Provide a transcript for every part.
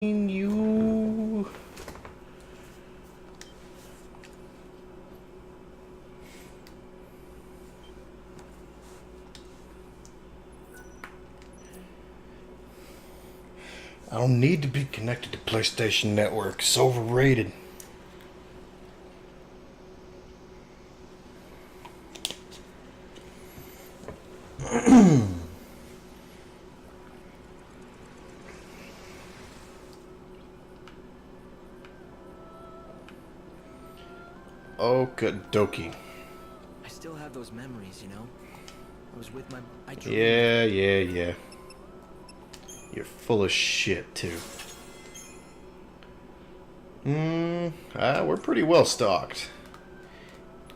You. I don't need to be connected to PlayStation Network. It's overrated. Okie I still have those memories, you know? I was with my... Yeah. You're full of shit, too. We're pretty well stocked.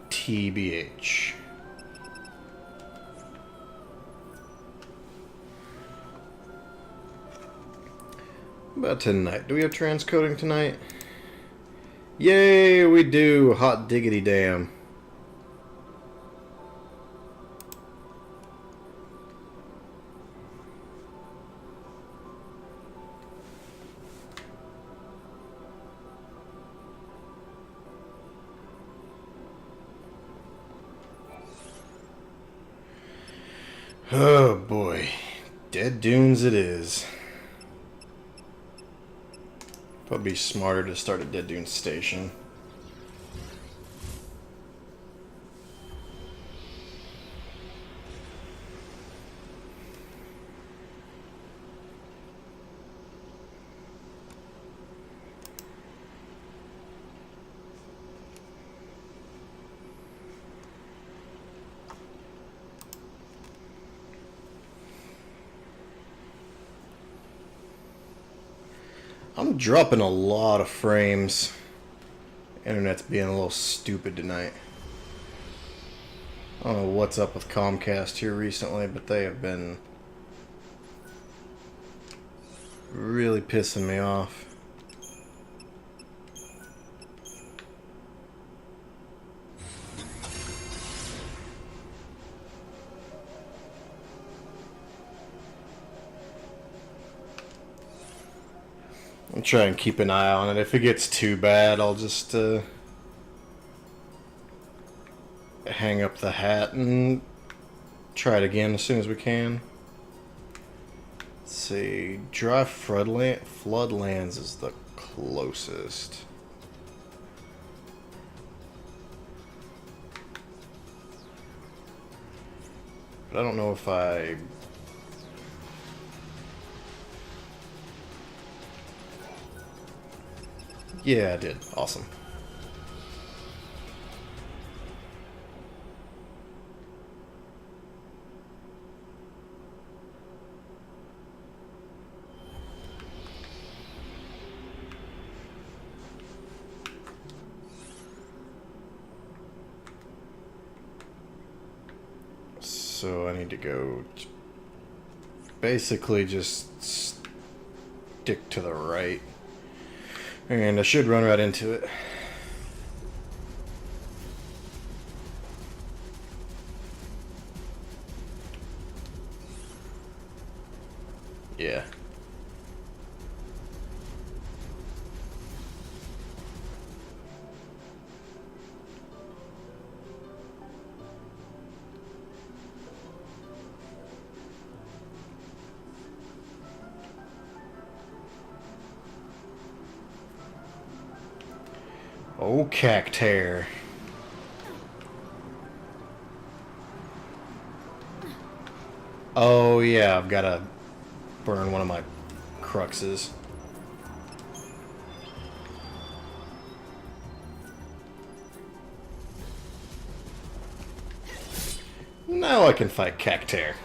TBH. About tonight. Do we have transcoding tonight? Yay, we do. Hot diggity damn. Oh boy. Dead Dunes it is. Probably be smarter to start a Dead Dunes station. I'm dropping a lot of frames. Internet's being a little stupid tonight. I don't know what's up with Comcast here recently, but they have been really pissing me off. I'll try and keep an eye on it. If it gets too bad, I'll just hang up the hat and try it again as soon as we can. Let's see. Dry Floodlands is the closest. But I don't know if I... Yeah, I did. Awesome. So I need to go basically just stick to the right. And I should run right into it. Yeah. Oh, cactare. Oh, yeah, I've got to burn one of my cruxes. Now I can fight cactare.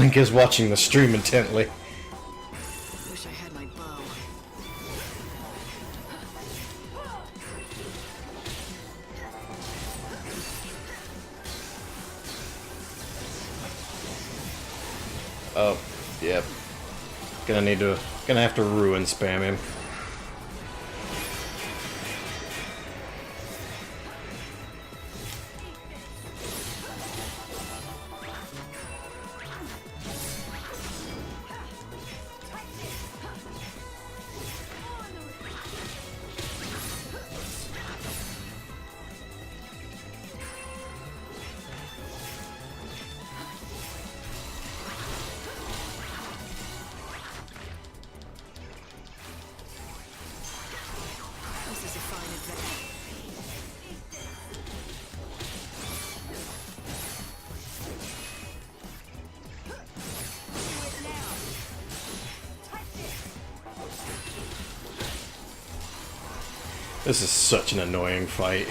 Link is watching the stream intently. Wish I had my bow. Oh, yep. Gonna have to ruin spam him. This is a fine adventure. This is such an annoying fight.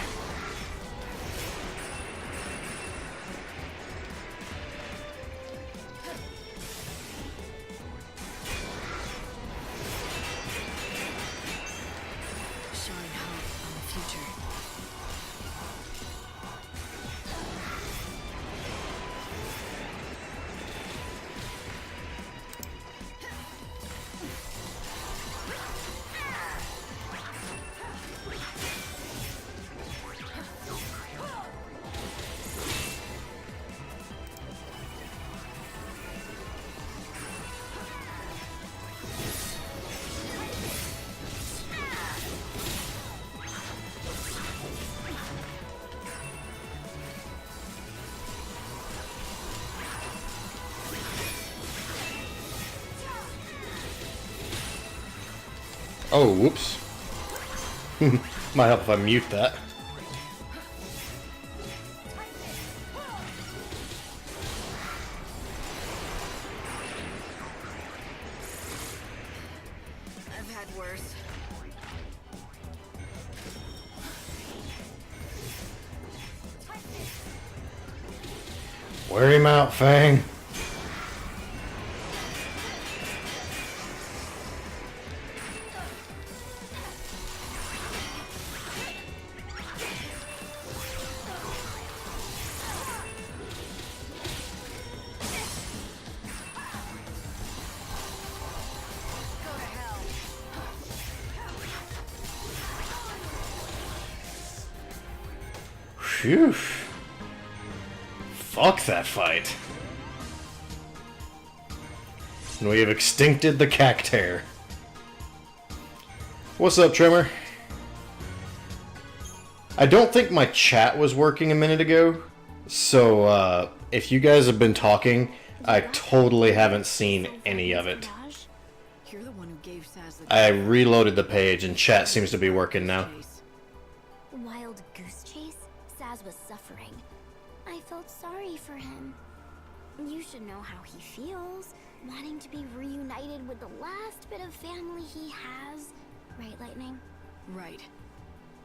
Showing hope on the future. Oh, whoops. Might help if I mute that. I've had worse. Wear him out, Fang. Phew. Fuck that fight. And we have extincted the cactare. What's up, Trimmer? I don't think my chat was working a minute ago, so if you guys have been talking, I totally haven't seen any of it. You're the one who gave Saz the I reloaded the page and chat seems to be working now. Wild goose chase? Saz was suffering. I felt sorry for him. You should know how he feels, wanting to be reunited with the last bit of family he has. Right, Lightning? Right.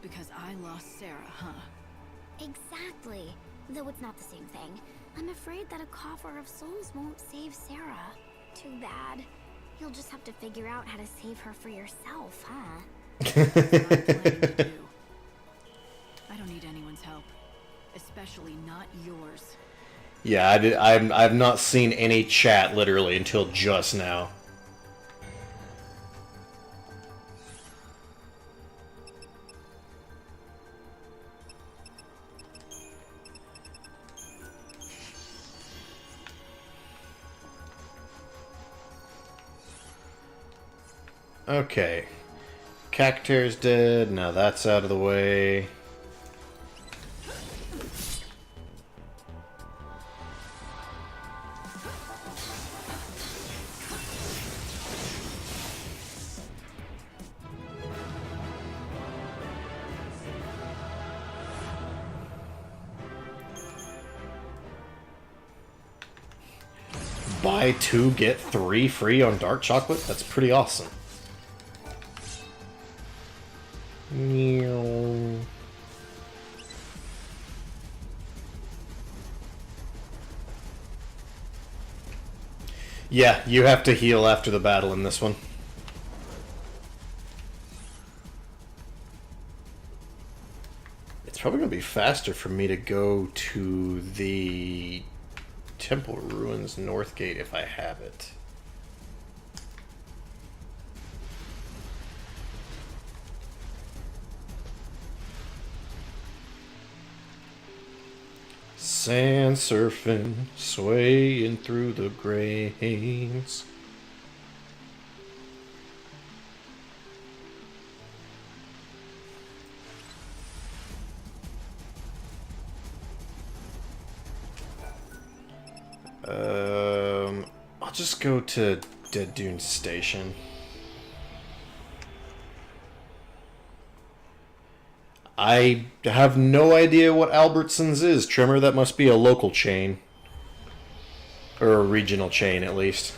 Because I lost Sarah, huh? Exactly. Though it's not the same thing. I'm afraid that a coffer of souls won't save Sarah. Too bad. You'll just have to figure out how to save her for yourself, huh? That's what I'm planning to do. I don't need anyone's help. Especially not yours. Yeah, I've not seen any chat literally until just now. Okay. Cactare's dead. Now that's out of the way. Buy 2, get 3 free on dark chocolate? That's pretty awesome. Meow. Yeah, you have to heal after the battle in this one. It's probably going to be faster for me to go to the Temple Ruins North Gate if I have it. Sand surfing, swaying through the grains. I'll just go to Dead Dune Station. I have no idea what Albertsons is, Trimmer. That must be a local chain. Or a regional chain, at least.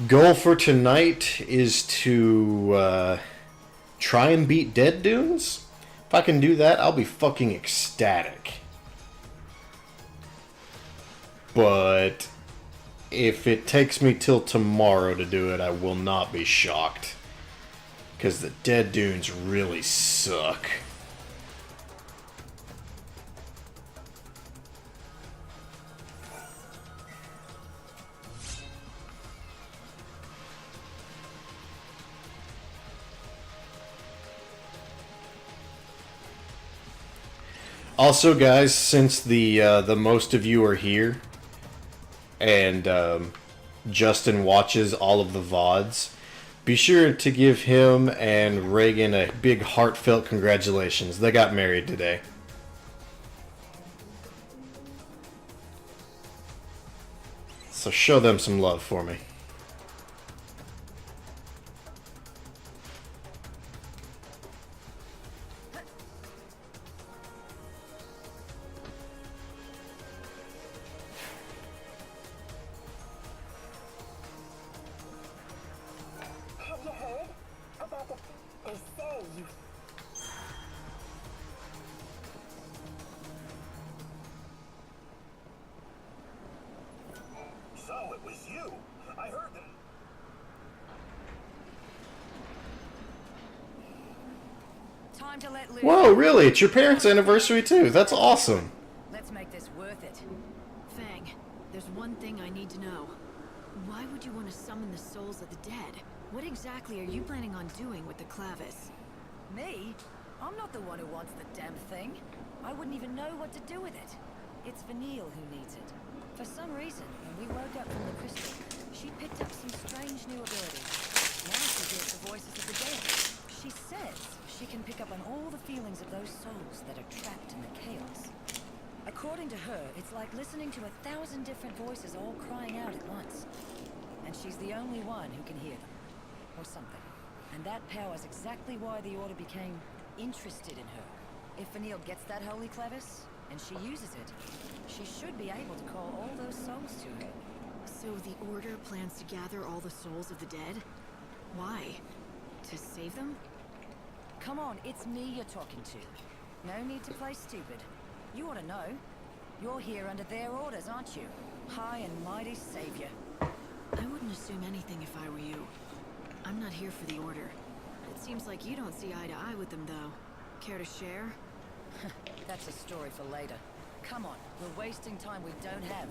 Goal for tonight is to try and beat Dead Dunes. If I can do that, I'll be fucking ecstatic. But if it takes me till tomorrow to do it, I will not be shocked. Because the Dead Dunes really suck. Also, guys, since the most of you are here, and Justin watches all of the VODs, be sure to give him and Reagan a big heartfelt congratulations. They got married today. So show them some love for me. Whoa, really? It's your parents' anniversary too. That's awesome. Let's make this worth it. Fang, there's one thing I need to know. Why would you want to summon the souls of the dead? What exactly are you planning on doing with the clavis? Me? I'm not the one who wants the damn thing. I wouldn't even know what to do with it. It's Vanille who needs it. For some reason, when we woke up from the crystal, she picked up some strange new abilities. Now she hears the voices of the dead. She says she can pick up on all the feelings of those souls that are trapped in the chaos. According to her, it's like listening to 1,000 different voices all crying out at once. And she's the only one who can hear them. Or something. And that power's exactly why the Order became interested in her. If Vanille gets that holy clavis, and she uses it, she should be able to call all those souls to her. So the Order plans to gather all the souls of the dead? Why? To save them? Come on, it's me you're talking to. No need to play stupid. You ought to know. You're here under their orders, aren't you? High and mighty savior. I wouldn't assume anything if I were you. I'm not here for the Order. It seems like you don't see eye to eye with them, though. Care to share? That's a story for later. Come on, we're wasting time we don't have.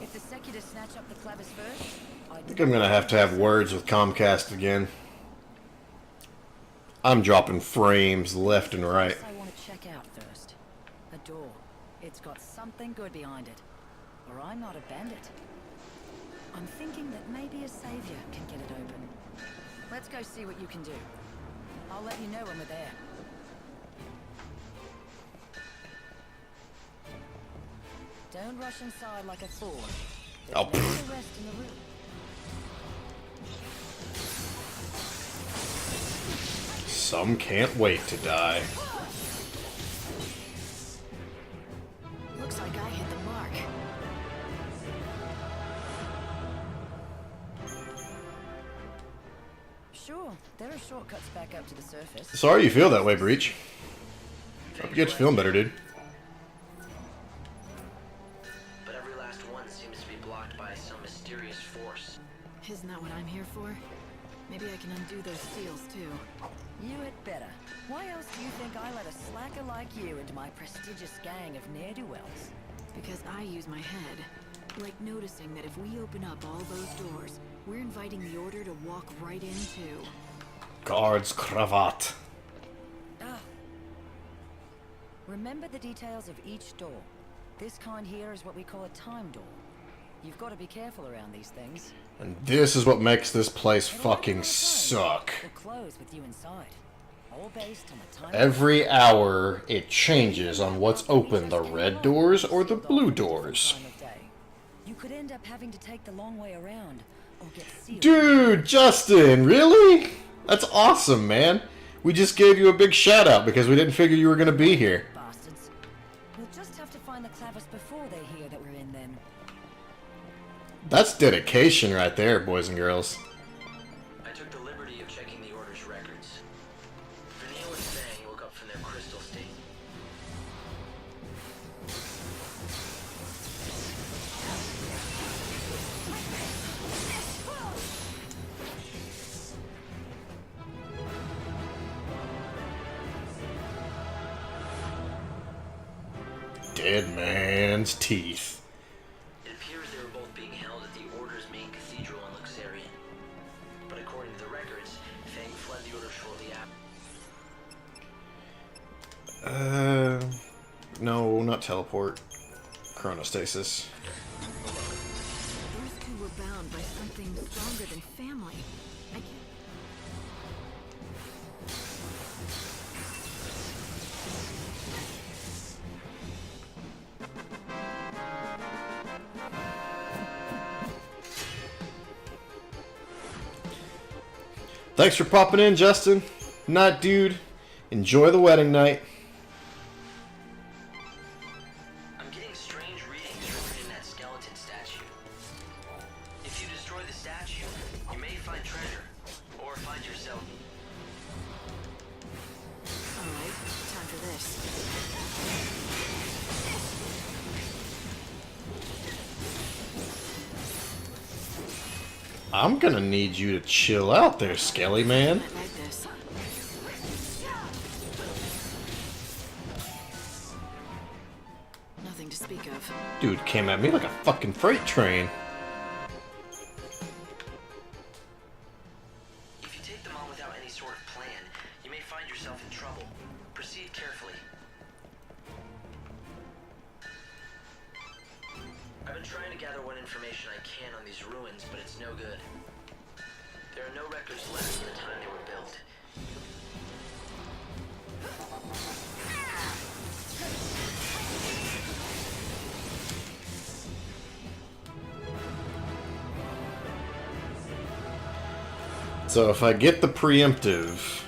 If the Secular snatch up the clavis first, I think I'm gonna have to have words with Comcast again. I'm dropping frames left and right. I want to check out first. A door. It's got something good behind it. Or I'm not a bandit. I'm thinking that maybe a savior can get it open. Let's go see what you can do. I'll let you know when we're there. Don't rush inside like a fool. There's Oh. no rest in the room. Some can't wait to die. Looks like I hit the mark. Sure, they're a shortcuts back up to the surface. Sorry you feel that way, Breach. Hope you get to feeling better, dude. But every last one seems to be blocked by some mysterious force. Isn't that what I'm here for? Maybe I can undo those seals, too. You had better. Why else do you think I let a slacker like you into my prestigious gang of ne'er-do-wells? Because I use my head. Like noticing that if we open up all those doors, we're inviting the Order to walk right in, too. Guards cravat. Ah. Remember the details of each door. This kind here is what we call a time door. You've got to be careful around these things. And this is what makes this place fucking suck. Or close with you inside. All based on the time. Every hour, it changes on what's open, the red doors or the blue doors. You could end up having to take the long way around, or get sealed. Dude, Justin, really? That's awesome, man. We just gave you a big shout out because we didn't figure you were gonna be here. Bastards. We'll just have to find the Clavis before they hear that we're in then. That's dedication right there, boys and girls. I took the liberty of checking the Order's records. Vanille and Fang woke up from their crystal state. Dead man's teeth. It appears they were both being held at the Order's main cathedral in Luxarian. But according to the records, Fang fled the Order shortly after. No, not teleport. Chronostasis. Those two were bound by something stronger than family. I can't... Thanks for popping in, Justin. Night, dude. Enjoy the wedding night. I'm getting strange readings from within that skeleton statue. If you destroy the statue, you may find treasure, or find yourself. Alright, time for this. I'm gonna need you to chill out there, Skelly man. I like this. Nothing to speak of. Dude came at me like a fucking freight train. If you take them on without any sort of plan, you may find yourself in trouble. Proceed carefully. I've been trying to gather what information I can on these ruins, but it's no good. There are no records left from the time they were built. So if I get the preemptive,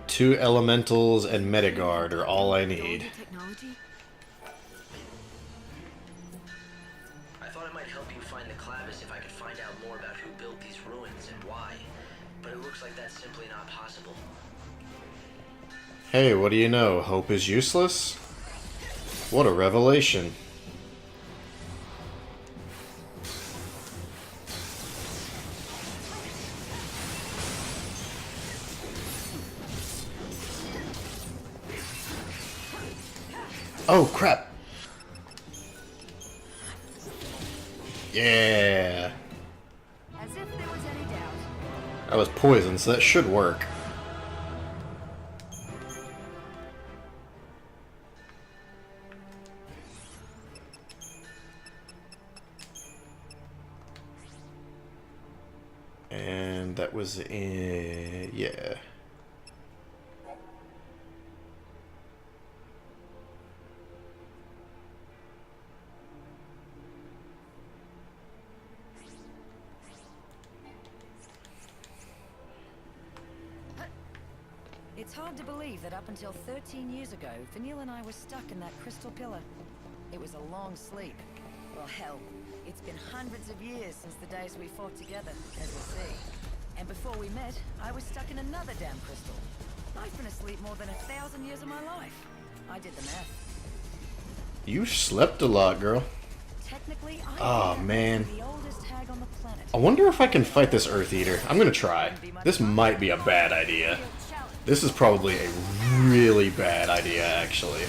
2 elementals and Metagard are all I need. Technology? I thought it might help you find the Clavis if I could find out more about who built these ruins and why, but it looks like that's simply not possible. Hey, what do you know? Hope is useless? What a revelation. Oh, crap. Yeah. As if there was any doubt. That was poison, so that should work. And that was in... yeah. It's hard to believe that up until 13 years ago, Vanille and I were stuck in that crystal pillar. It was a long sleep. Well, hell, it's been hundreds of years since the days we fought together, as we see. And before we met, I was stuck in another damn crystal. I've been asleep more than 1,000 years of my life. I did the math. You slept a lot, girl. Technically, Oh, I'm man. the oldest hag on the planet. I wonder if I can fight this Earth Eater. I'm gonna try. This might be a bad idea. This is probably a really bad idea, actually.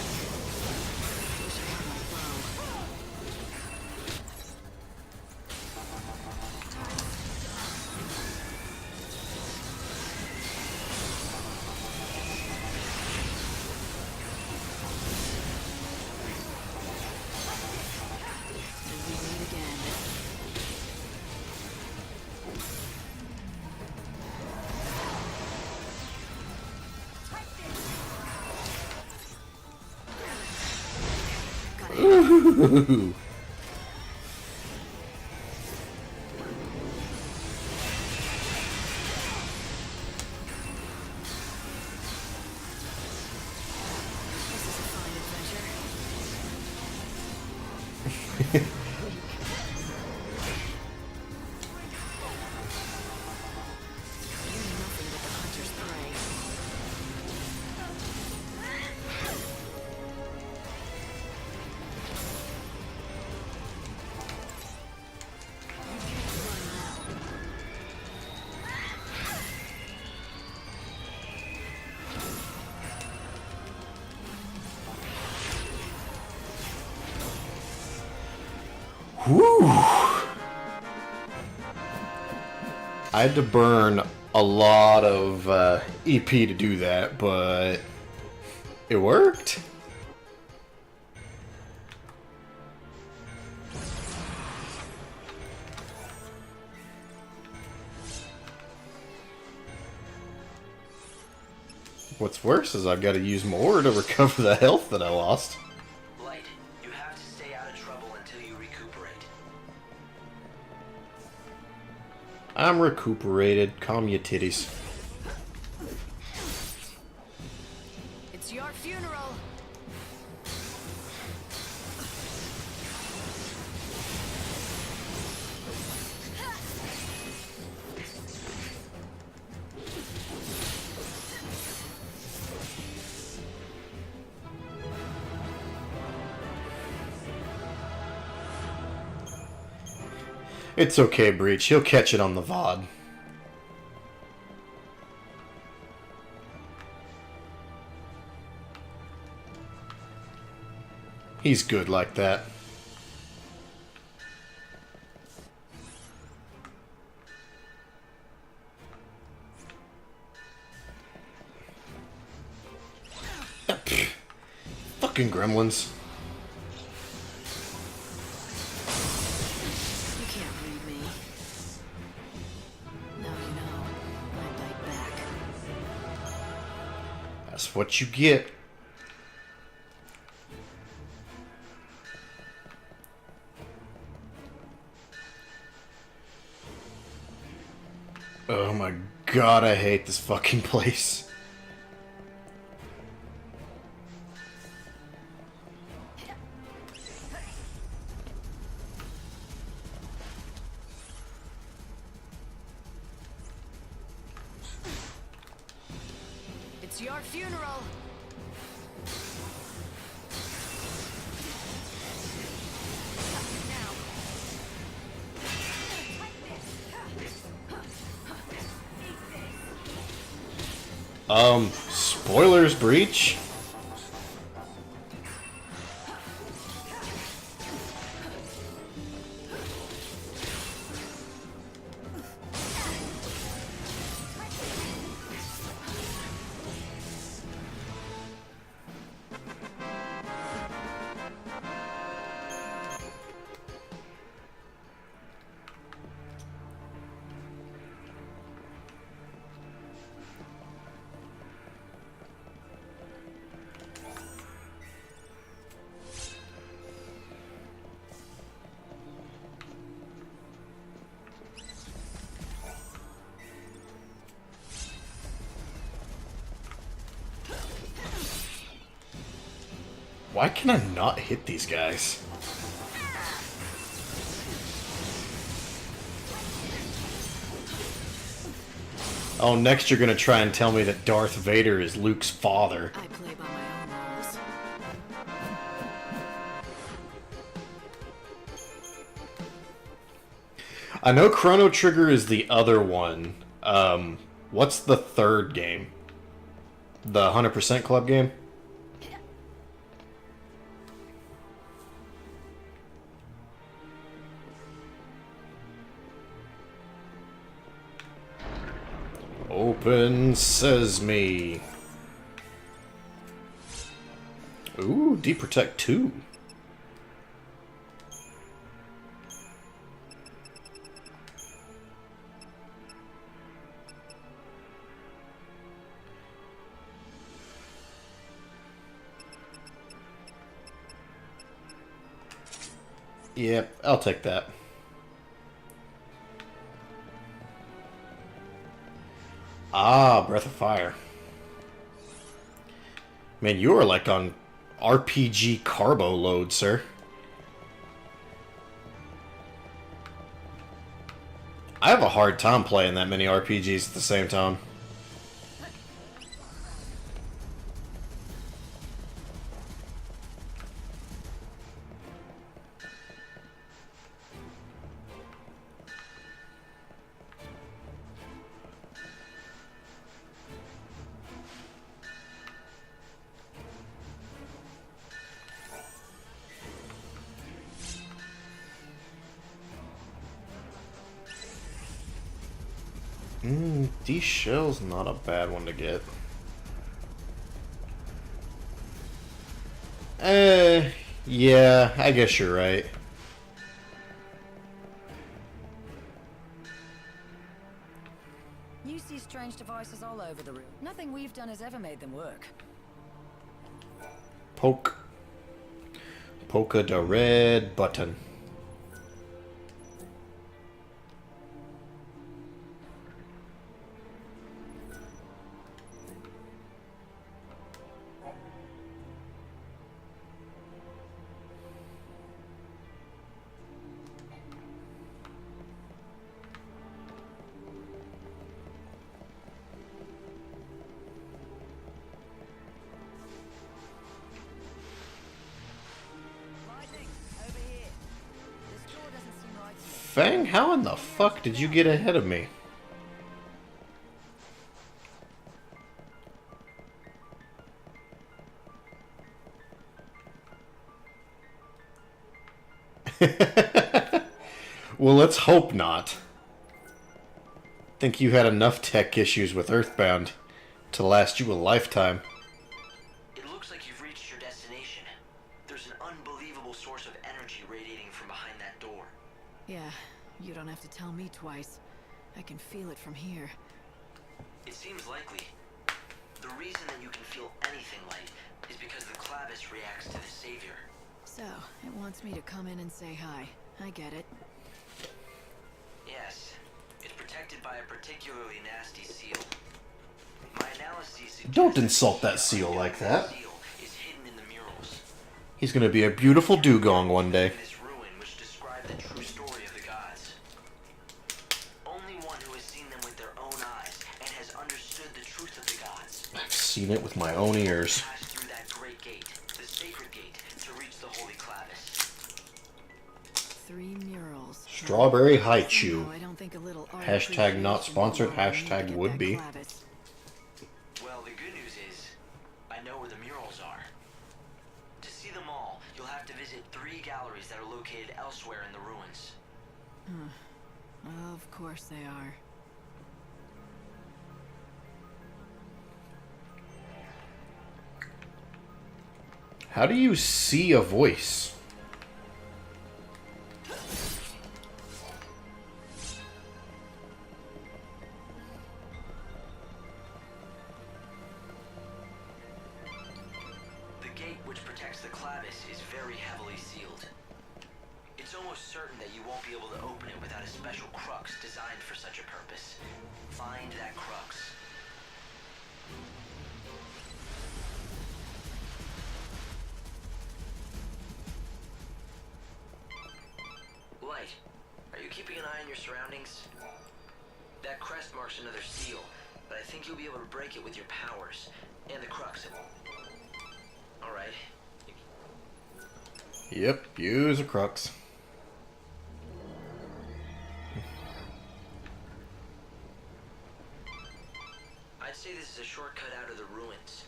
Ooh. Whew. I had to burn a lot of EP to do that, but it worked. What's worse is I've got to use more to recover the health that I lost. Light, you have to stay out of trouble until you recuperate. I'm recuperated. Calm your titties. It's your funeral. It's okay, Breach. He'll catch it on the VOD. He's good like that. Fucking gremlins. You can't read me. Now you know. I bite back. That's what you get. Oh my god, I hate this fucking place. It's your funeral. Spoilers, Breach. Why can I not hit these guys? Oh, next you're gonna try and tell me that Darth Vader is Luke's father. I play by my own rules. I know Chrono Trigger is the other one. What's the third game? The 100% Club game? Open Sesame. Ooh, Deep Protect 2. Yep, I'll take that. Ah, Breath of Fire. Man, you are like on RPG carbo load, sir. I have a hard time playing that many RPGs at the same time. These shells not a bad one to get. Yeah, I guess you're right. You see strange devices all over the room. Nothing we've done has ever made them work. Polka the red button. Lightning, over here. This door doesn't seem right to me. Fang, how in the fuck did you get ahead of me? Well, let's hope not. Think you had enough tech issues with Earthbound to last you a lifetime. It looks like you've reached your destination. There's an unbelievable source of energy radiating from behind that door. Yeah, you don't have to tell me twice. I can feel it from here. It seems likely. The reason that you can feel anything light is because the clavis reacts to the savior. So, it wants me to come in and say hi. I get it. Yes, it's protected by a particularly nasty seal. My analyses suggest Don't insult the that seal like that. seal is hidden in the murals. He's gonna be a beautiful dugong one day. In this ruin which describe the true story of the gods. Only one who has seen them with their own eyes and has understood the truth of the gods I've seen it with my own ears. passed through that great gate, the sacred gate, to reach the holy clavis. 3 murals. Strawberry Haichu. Somehow I don't think a little art Hashtag not appreciation sponsored, would allow me to hashtag get would that be. clavis. Well, the good news is, I know where the murals are. To see them all, you'll have to visit 3 galleries that are located elsewhere in the ruins. Of course they are. How do you see a voice? The gate which protects the clavis is very heavily sealed. It's almost certain that you won't be able to open it without a special crux designed for such a purpose. Find that crux. Light, are you keeping an eye on your surroundings? That crest marks another seal. but I think you'll be able to break it with your powers and the crux. All right. Yep, use a crux. I'd say this is a shortcut out of the ruins.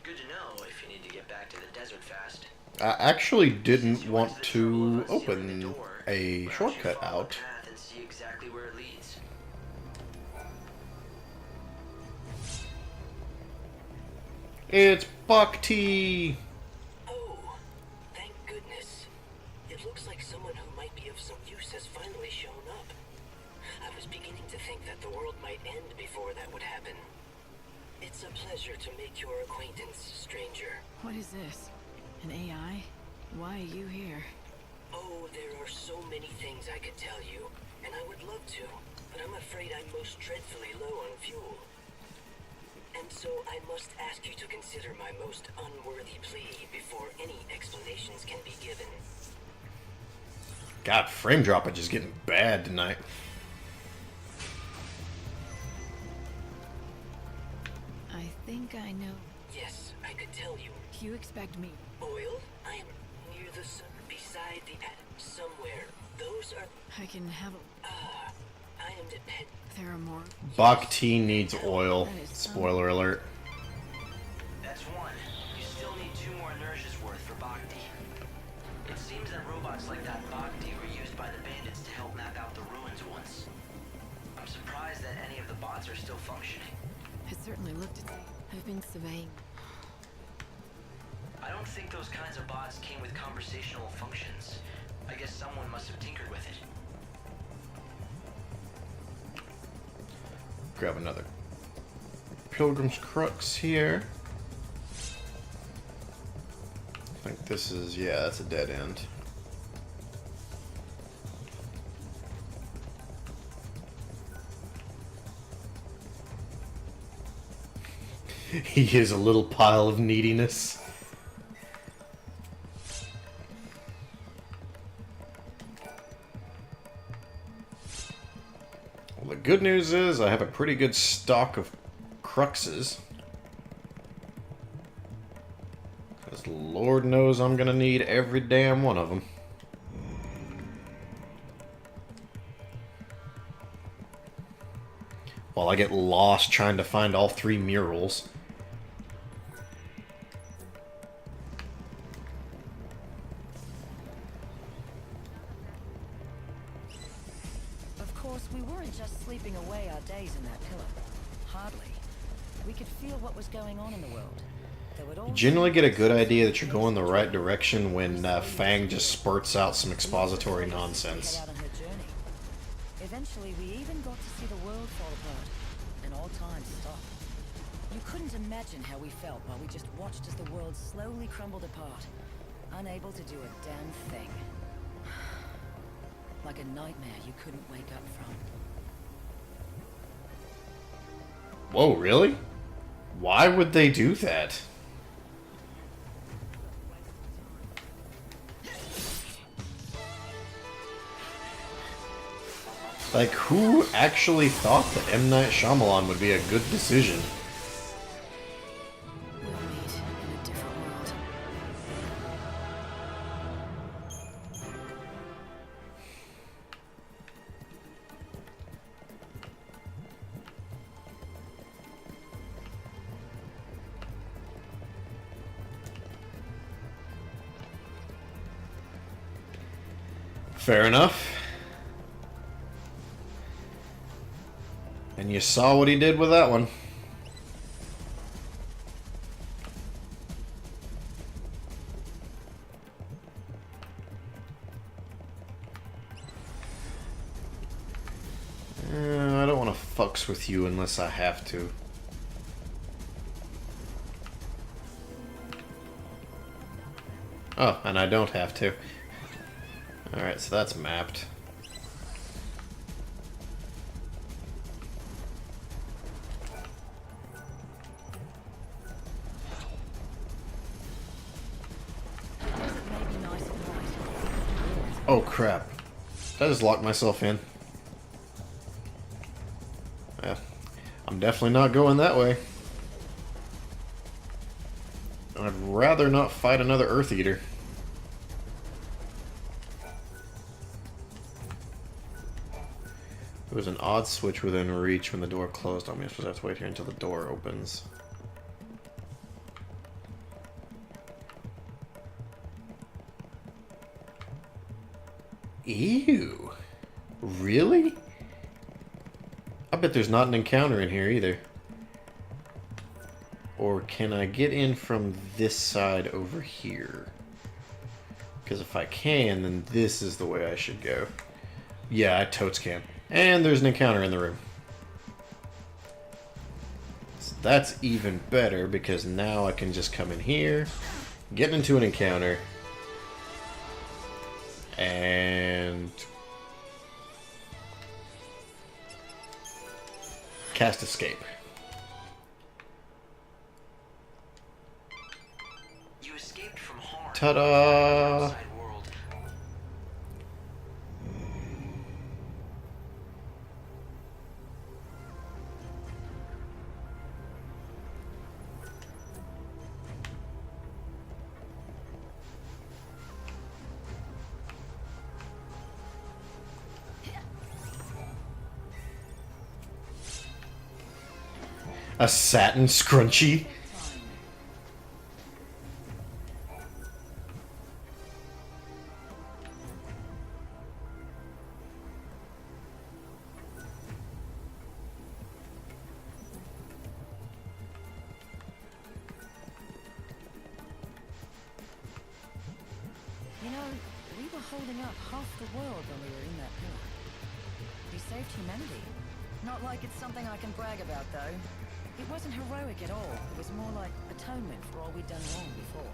Good to know if you need to get back to the desert fast. I actually didn't want to open a shortcut out. And see exactly where it leads. It's Bhakti! Oh, thank goodness. It looks like someone who might be of some use has finally shown up. I was beginning to think that the world might end before that would happen. It's a pleasure to make your acquaintance, stranger. What is this? An AI? Why are you here? Oh, there are so many things I could tell you, and I would love to, but I'm afraid I'm most dreadfully low on fuel. And so I must ask you to consider my most unworthy plea before any explanations can be given. God, frame drop is just getting bad tonight. I think I know. Yes, I could tell you. You expect me? Oil? I am near the sun, beside the somewhere. Those are... I can have a... I am dependent. There are more. Bhakti needs oil. Spoiler alert. That's one. You still need 2 more inertia's worth for Bhakti. It seems that robots like that Bhakti were used by the bandits to help map out the ruins once. I'm surprised that any of the bots are still functioning. It certainly looked at me. I've been surveying. I don't think those kinds of bots came with conversational functions. I guess someone must have tinkered with it. Grab another Pilgrim's Crux here. I think this is, yeah, that's a dead end. He is a little pile of neediness. Well, the good news is I have a pretty good stock of cruxes. Because Lord knows I'm going to need every damn one of them. While I get lost trying to find all 3 murals. Of course, we weren't just sleeping away our days in that pillar. Hardly. We could feel what was going on in the world. There would You always generally be get a good voices idea that you're telling going the us right what direction when Fang just spurts out some we expository head nonsense. out on her journey. Eventually, we even got to see the world fall apart, and all time stop. You couldn't imagine how we felt while we just watched as the world slowly crumbled apart, unable to do a damn thing. Like a nightmare you couldn't wake up from. Whoa, really? Why would they do that? Like, who actually thought that M. Night Shyamalan would be a good decision? We'll meet in a different world. Fair enough. And you saw what he did with that one. I don't want to fucks with you unless I have to. Oh, and I don't have to. Alright, so that's mapped. Maybe nice and light. Oh crap. Did I just lock myself in? Yeah. I'm definitely not going that way. I'd rather not fight another Earth Eater. There was an odd switch within reach when the door closed on me. I suppose I have to wait here until the door opens. Ew. Really? I bet there's not an encounter in here either. Or can I get in from this side over here? Because if I can, then this is the way I should go. Yeah, I totes can. And there's an encounter in the room. So that's even better because now I can just come in here, get into an encounter, and cast escape. You escaped from harm. Ta-da! Outside world. A satin scrunchie? You know, we were holding up half the world when we were in that pillar. We saved humanity. Not like it's something I can brag about, though. It wasn't heroic at all. It was more like atonement for all we'd done wrong before.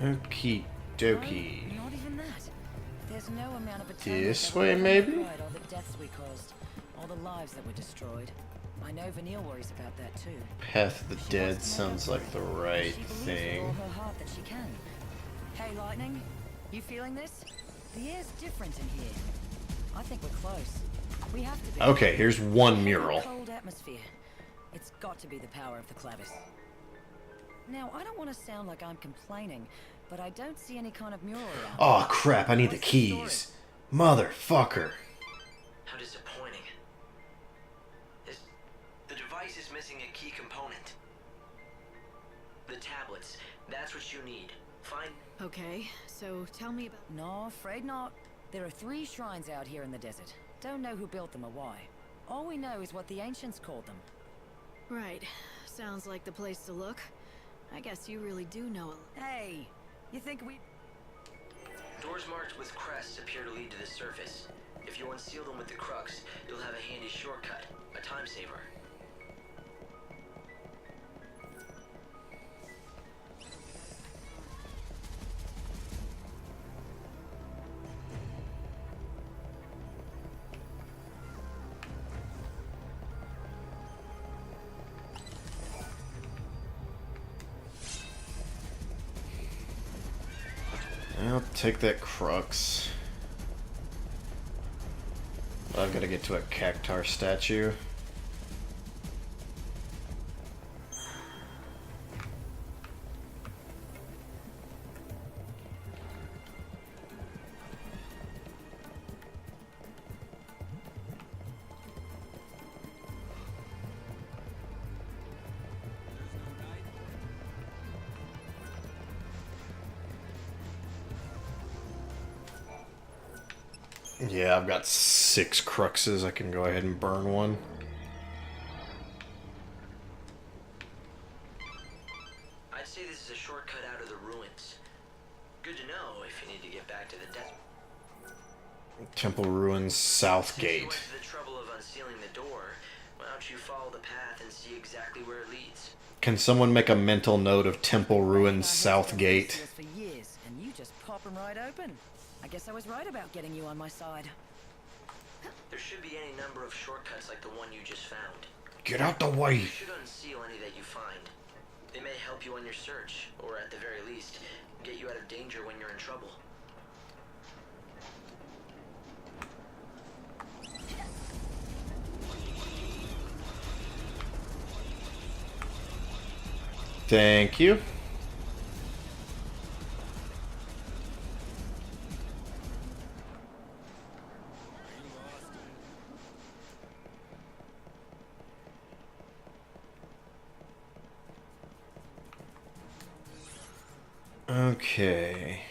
Okie dokie. No, not even that. There's no amount of atonement This that way, will maybe? override all the deaths we caused, all the lives that were destroyed. I know Vanille worries about that too. Path of the She Dead wants to sounds make like up the for it. right She believes with thing. all her heart that she can. Hey, Lightning, you feeling this? The air's different in here. I think we're close. We have to be. Okay, here's one Heavy, mural. Cold atmosphere. It's got to be the power of the clavis. Now, I don't want to sound like I'm complaining, but I don't see any kind of mural around. Oh crap, I need the What's story? keys. Motherfucker. How disappointing. The device is missing a key component. The tablets. That's what you need. Find... Okay, so tell me about... No, afraid not. There are 3 shrines out here in the desert. Don't know who built them or why. All we know is what the ancients called them. Right. Sounds like the place to look. I guess you really do know a... Hey, you think we... Doors marked with crests appear to lead to the surface. If you unseal them with the crux, you'll have a handy shortcut. A time saver. I'll take that crux. I've got to get to a cactar statue. Yeah, I've got 6 cruxes. I can go ahead and burn one. I'd say this is a shortcut out of the ruins. Good to know if you need to get back to the desert. Temple Ruins South Since you went Gate. to the trouble of unsealing the door, why don't you follow the path and see exactly where it leads? Can someone make a mental note of Temple Ruins South Gate? For years, and you just pop them right open. I guess I was right about getting you on my side. There should be any number of shortcuts like the one you just found. Get out the way! You should unseal any that you find. They may help you on your search, or at the very least, get you out of danger when you're in trouble. Thank you. Okay.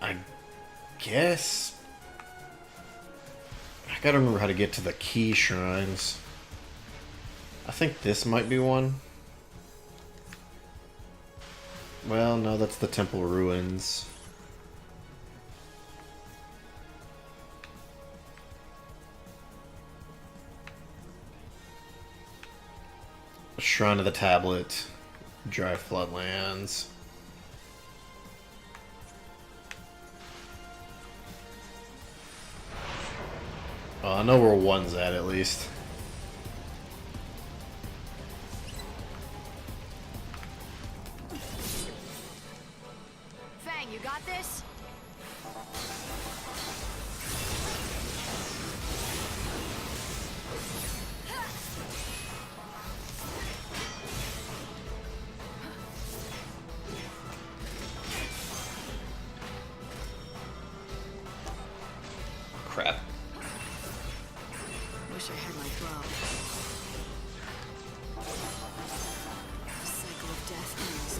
I guess I gotta remember how to get to the key shrines. I think this might be one. Well, no, that's the temple ruins. Shrine of the Tablet, Dry Floodlands. Well, I know where one's at least. Fang, you got this? Crap. Wish I had my bow. The cycle of death ends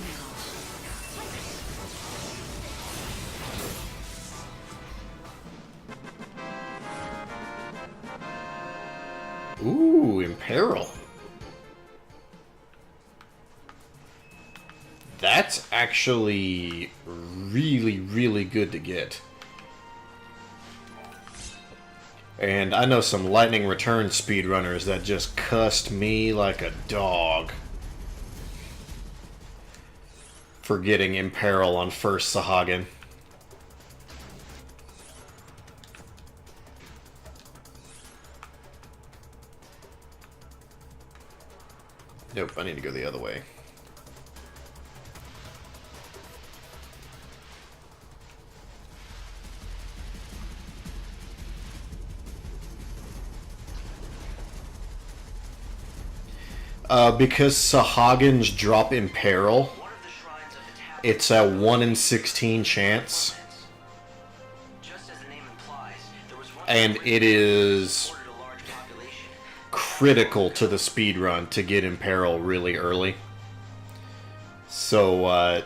now. Ooh, Imperil. That's actually really, really good to get. And I know some Lightning Return speedrunners that just cussed me like a dog for getting Imperil on first Sahagin. Nope, I need to go the other way. Because Sahagins drop Imperil, it's a 1 in 16 chance. And it is critical to the speedrun to get Imperil really early. So,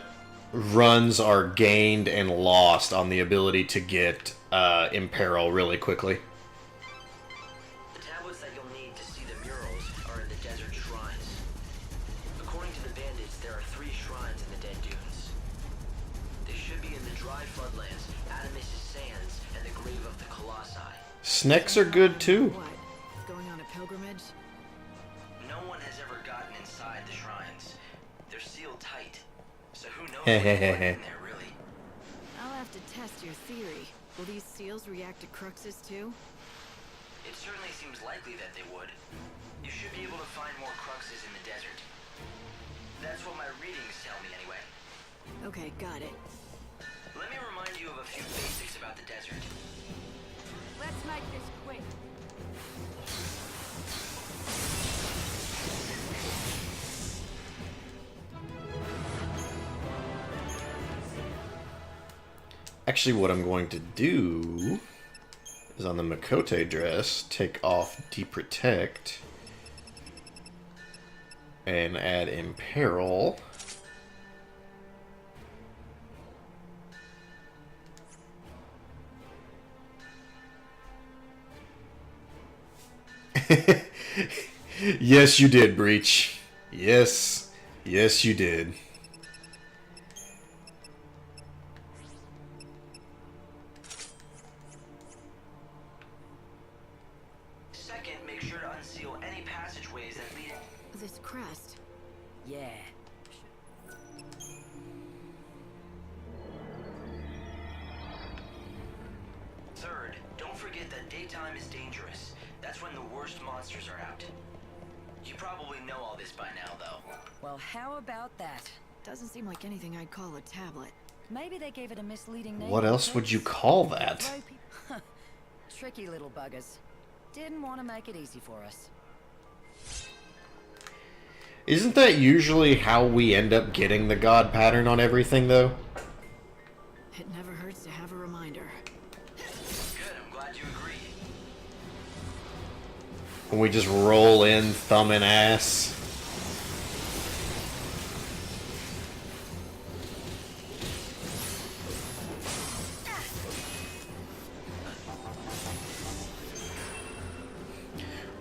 runs are gained and lost on the ability to get Imperil really quickly. The tablets that you'll need to see the murals are in the desert shrines. According to the bandits, there are 3 shrines in the Dead Dunes. They should be in the Dry Floodlands, Adamis' Sands, and the Grave of the Colossi. Snakes are good too. What? Going on a pilgrimage? No one has ever gotten inside the shrines. They're sealed tight, so who knows what's in there, really? I'll have to test your theory. Will these seals react to cruxes too? It certainly seems likely that they would. You should be able to find more cruxes in the desert. That's what my readings tell me, anyway. Okay, got it. Let me remind you of a few basics about the desert. Let's make this quick. Actually, what I'm going to do is on the Makote dress, take off Deprotect and add Imperil. Yes, you did, Breach. Yes. Yes, you did. Second, make sure to unseal any passageways that lead... This crest. Yeah. Third, don't forget that daytime is dangerous. That's when the worst monsters are out. You probably know all this by now, though. Well, how about that? Doesn't seem like anything I'd call a tablet. Maybe they gave it a misleading name. What else would you call that? Tricky little buggers. Didn't want to make it easy for us. Isn't that usually how we end up getting the god pattern on everything, though? It never hurts to have a reminder. Good, I'm glad you agree. When we just roll in, thumb and ass.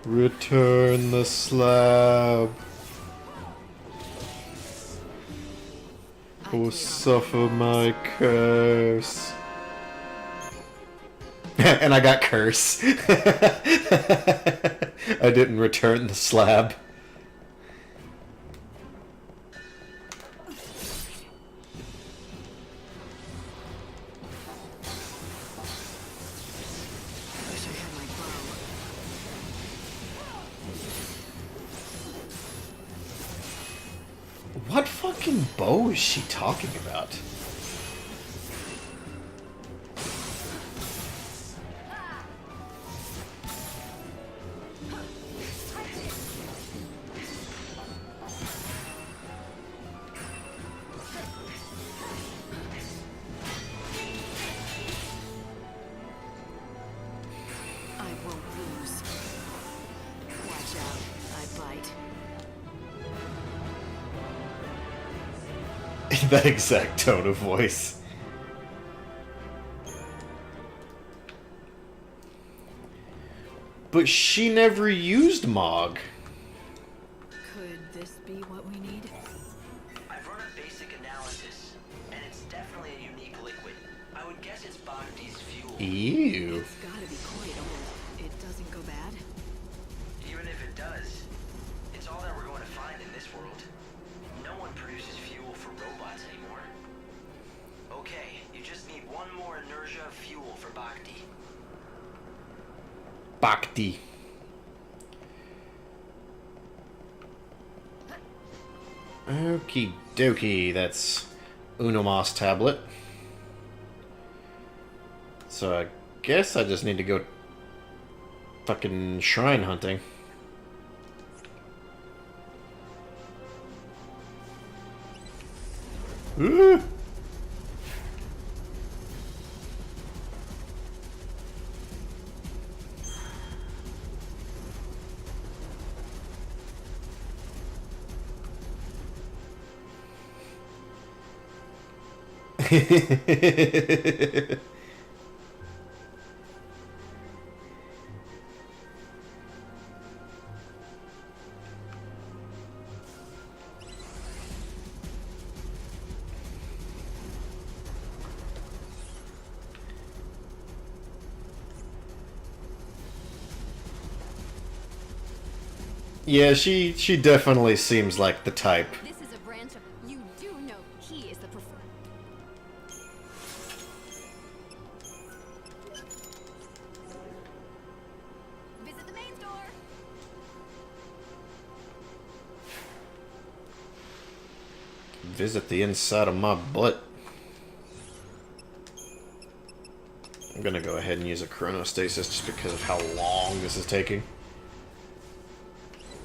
Return the slab. Or suffer my curse. And I got curse. I didn't return the slab. Wish I had my bow. What fucking bow is she talking about? I won't lose. Watch out, I bite. That exact tone of voice. But she never used Mog. Could this be what we need? I've run a basic analysis, and it's definitely a unique liquid. I would guess it's Bhakti's fuel. Ew. It's gotta be quite old. It doesn't go bad? Even if it does, it's all that we're going to find in this world. No one produces fuel for robots anymore. Okay, you just need one more inertia of fuel for Bhakti. Bhakti. Okie dokie, that's Unomas tablet. So I guess I just need to go fucking shrine hunting. Ooh. Yeah, she definitely seems like the type. This is a branch of... You do know he is the preferred... Visit the main door! Visit the inside of my butt. I'm gonna go ahead and use a chronostasis just because of how long this is taking.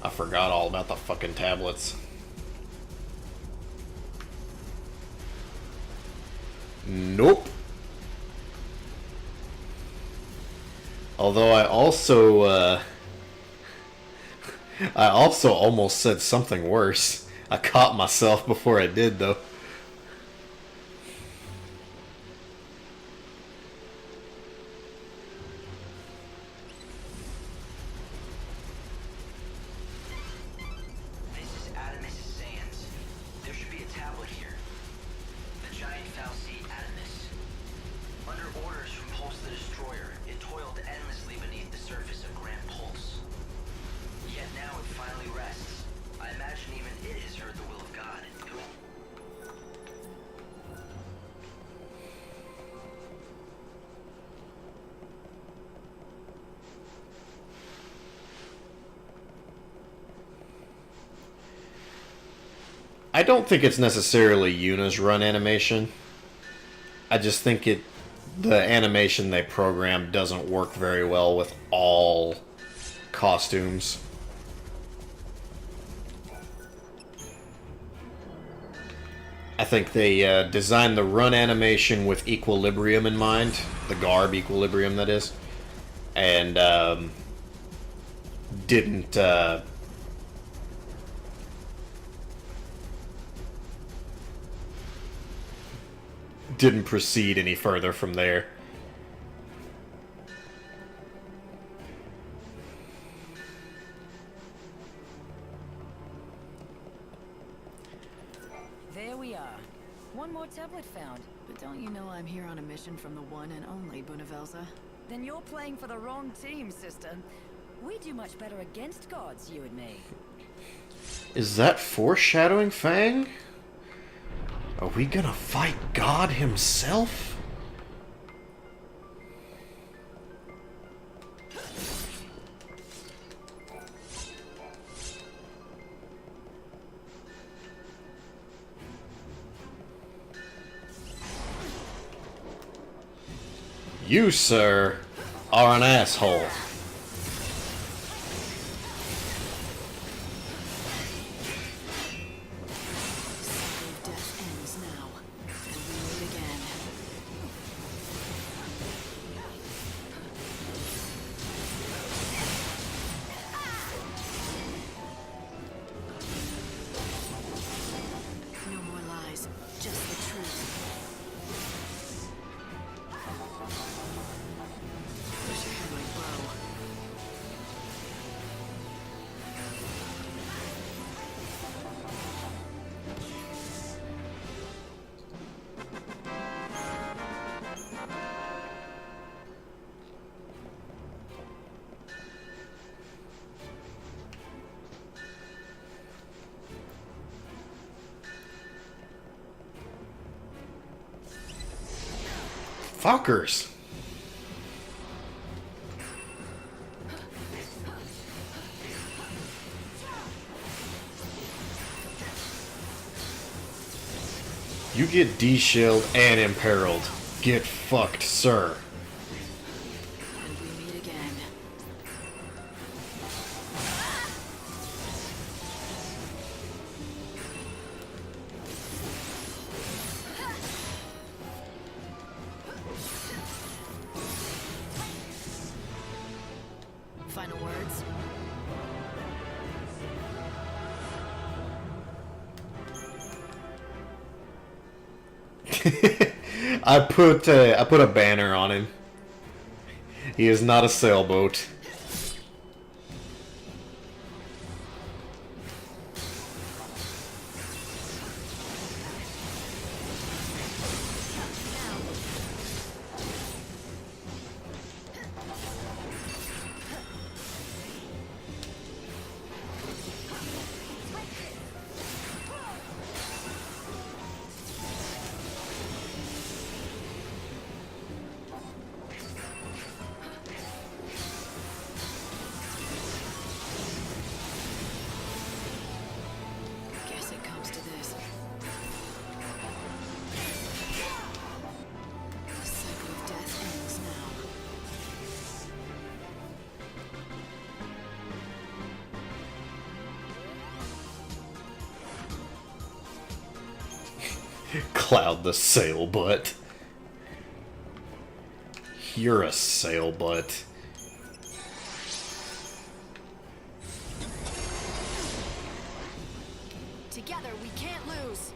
I forgot all about the fucking tablets. Nope. Although I also almost said something worse. I caught myself before I did, though. This is Adamus' sands. There should be a tablet here. The giant fal'Cie Adamus. Under orders from Pulse the Destroyer, it toiled endlessly beneath the surface of Grand Pulse. I don't think it's necessarily Yuna's run animation. I just think the animation they programmed doesn't work very well with all costumes. I think they designed the run animation with equilibrium in mind, the garb equilibrium, that is, and didn't proceed any further from there. There we are. One more tablet found. But don't you know I'm here on a mission from the one and only Bunavelza? Then you're playing for the wrong team, sister. We do much better against gods, you and me. Is that foreshadowing, Fang? Are we gonna fight God himself? You, sir, are an asshole. Death ends now, and we meet again. No more lies, just the truth. Wish I had my bow. Fuckers. You get de-shelled and imperiled. Get fucked, sir. And we meet again. Final words? I put a banner on him. He is not a sailboat. Guess it comes to this. The cycle of death ends now. Cloud the sailbutt. You're a sailbutt. Together we can't lose.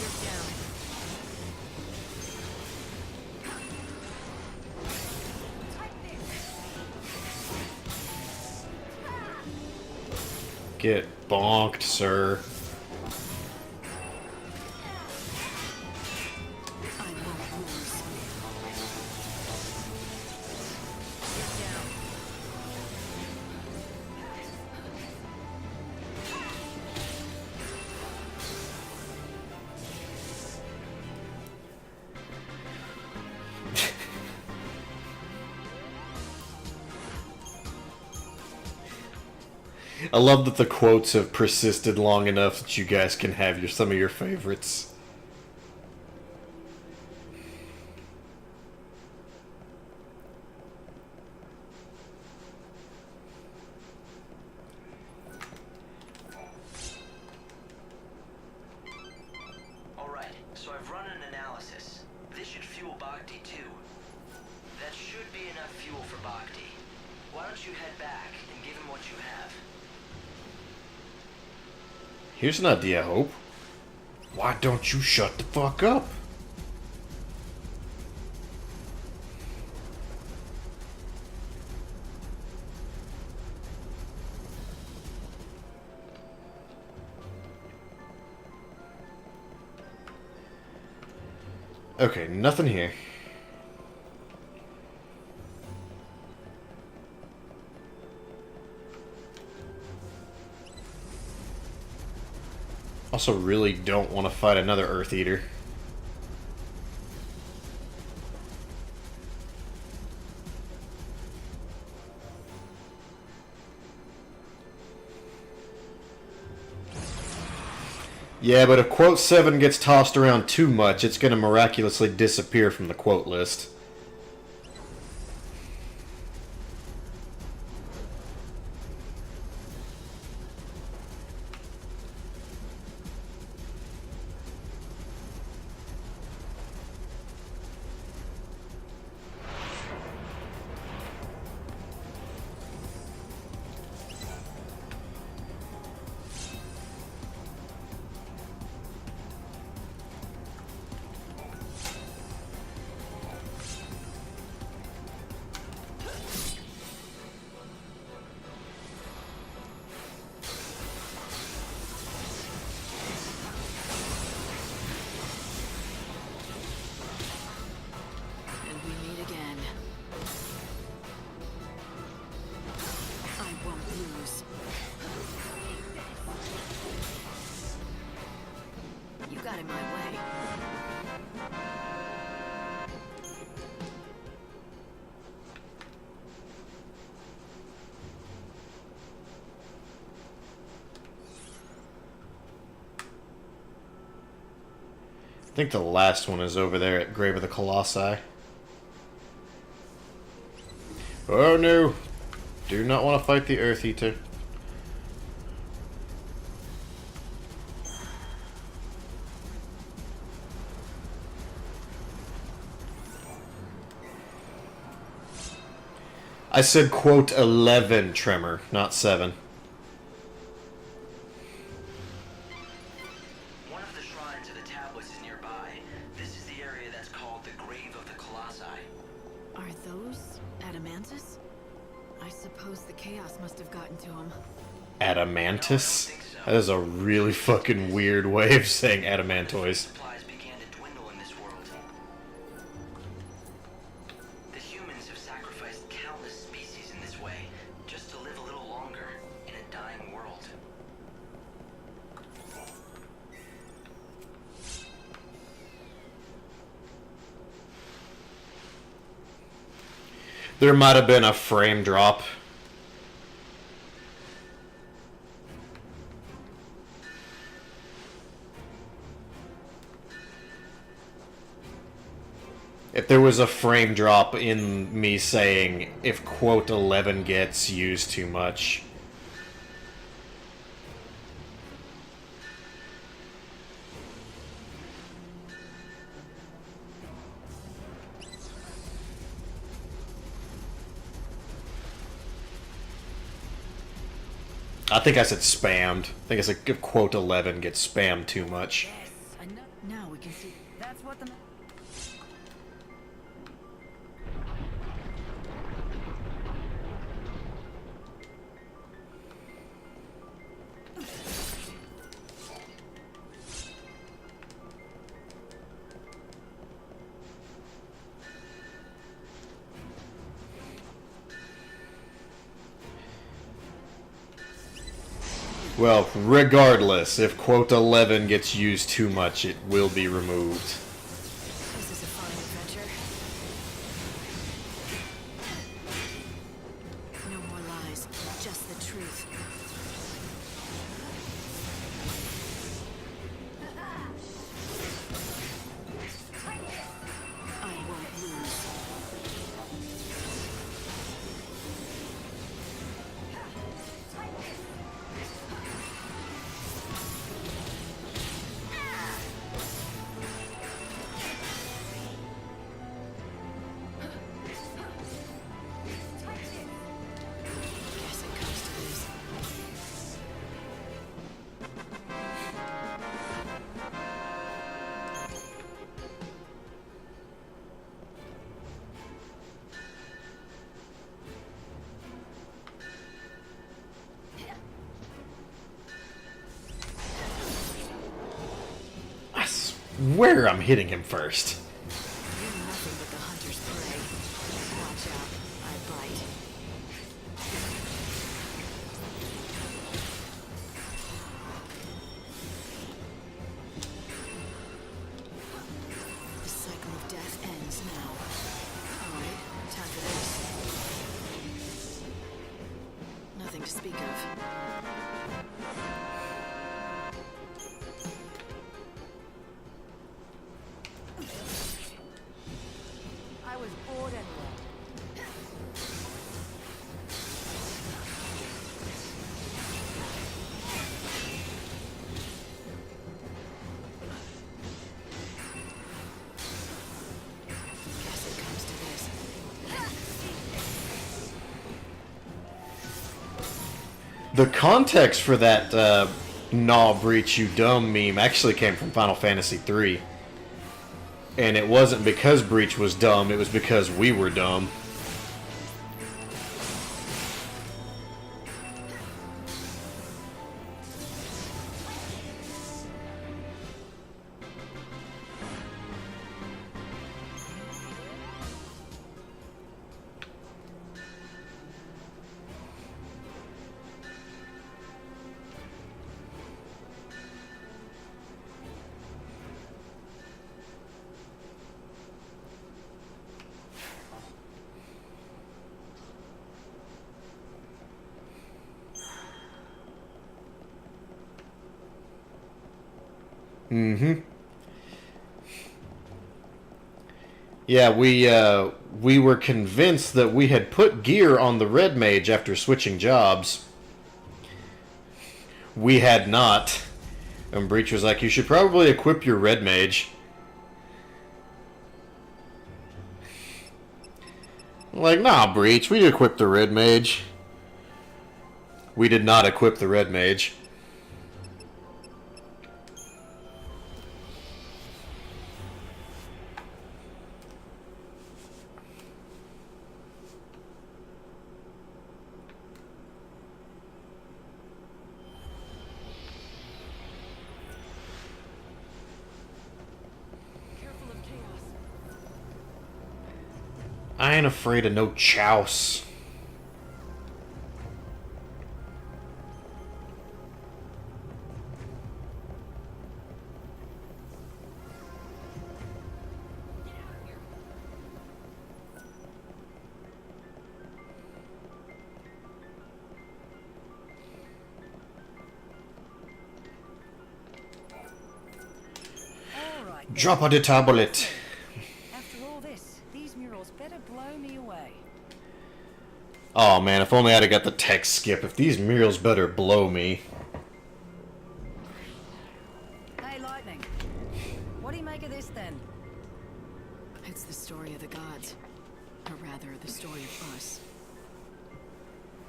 You're down. Get bonked, sir. I won't lose. You're down. I love that the quotes have persisted long enough that you guys can have some of your favorites. Alright, so I've run an analysis. This should fuel Bhakti too. That should be enough fuel for Bhakti. Why don't you head back and give him what you have? Here's an idea, Hope. Why don't you shut the fuck up? Okay, nothing here. Also really don't want to fight another Earth Eater. Yeah, but if quote 7 gets tossed around too much, it's going to miraculously disappear from the quote list. And we meet again. I won't lose. You got in my way. I think the last one is over there at Grave of the Colossi. Oh no! Do not want to fight the Earth Eater. I said quote 11, Tremor, not 7. One of the shrines of the tablets is nearby. This is the area that's called the Grave of the Colossi. Are those Adamantus? I suppose the chaos must have gotten to him. Adamantus? That is a really fucking weird way of saying adamantoids. Supplies began to dwindle in this world. The humans have sacrificed countless species in this way, just to live a little longer in a dying world. There might have been a frame drop. If there was a frame drop in me saying if quote 11 gets used too much. I think I said spammed. I think I said if quote 11 gets spammed too much. Yes, I know. Now we can see. That's what the. Well, regardless, if quote 11 gets used too much, it will be removed. This is a fine adventure. No more lies, just the truth. where I'm hitting him first. You're nothing but the hunter's prey. Watch out, I bite. The cycle of death ends now. Alright, time for this. Nothing to speak of. I was bored anyway. Guess it comes to this. The context for that "Nah, Breach, you dumb" meme actually came from Final Fantasy III. And it wasn't because Breach was dumb, it was because we were dumb. Yeah, we were convinced that we had put gear on the Red Mage after switching jobs. We had not. And Breach was like, you should probably equip your Red Mage. Like, nah, Breach, we equipped the Red Mage. We did not equip the Red Mage. Careful of chaos. I ain't afraid of no chouse. All right. Drop a tablet. After all this, these murals better blow me away. Oh man, if only I'd have got the text skip. If these murals better blow me. Hey, Lightning. What do you make of this then? It's the story of the gods. Or rather, the story of us.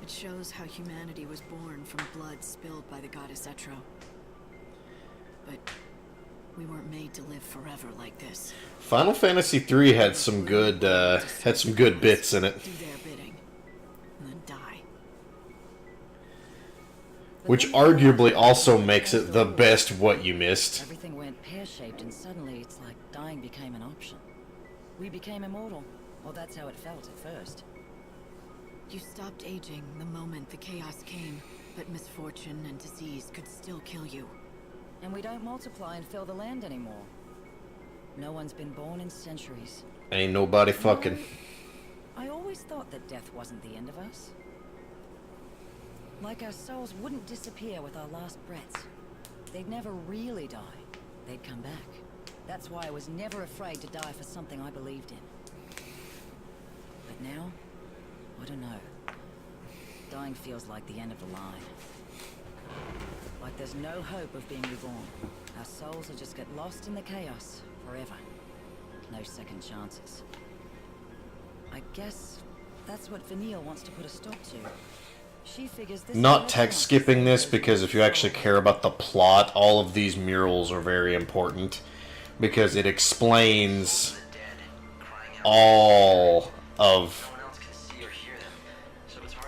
It shows how humanity was born from blood spilled by the goddess Etro. But we weren't made to live forever like this. Final Fantasy III had some good bits in it, Do their bidding, and then die. which arguably also makes it the best what you missed. Everything went pear-shaped and suddenly it's like dying became an option. We became immortal. Well, that's how it felt at first. You stopped aging the moment the chaos came, but misfortune and disease could still kill you. And we don't multiply and fill the land anymore. No one's been born in centuries. Ain't nobody fucking. I always thought that death wasn't the end of us. Like our souls wouldn't disappear with our last breaths. They'd never really die. They'd come back. That's why I was never afraid to die for something I believed in. But now, I don't know. Dying feels like the end of the line. Like there's no hope of being reborn. Our souls will just get lost in the chaos forever. No second chances. I guess that's what Vanille wants to put a stop to. She figures this Not text skipping this, because if you actually care about the plot, all of these murals are very important. Because it explains all of...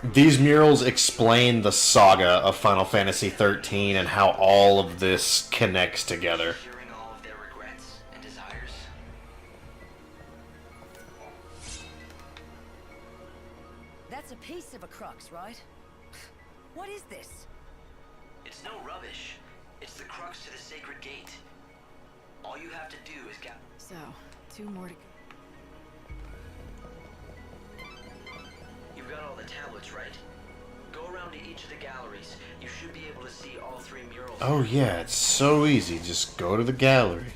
These murals explain the saga of Final Fantasy 13 and how all of this connects together. Hearing all of their regrets. crux, right? What is this? It's no rubbish. It's the crux to the sacred gate. All you have to do is get... So, 2 more to... You've got all the tablets, right? Go around to each of the galleries. You should be able to see all 3 murals. Oh yeah, it's so easy. Just go to the gallery.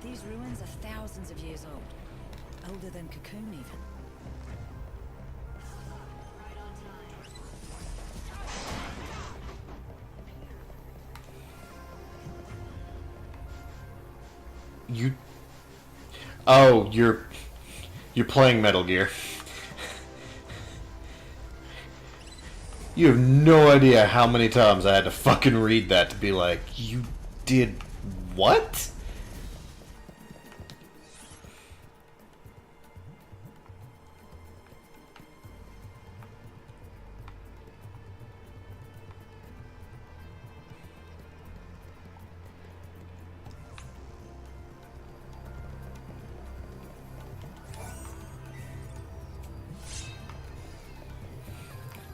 These ruins are thousands of years old. Older than Cocoon, even. You... Oh, you're playing Metal Gear. You have no idea how many times I had to fucking read that to be like, you did what?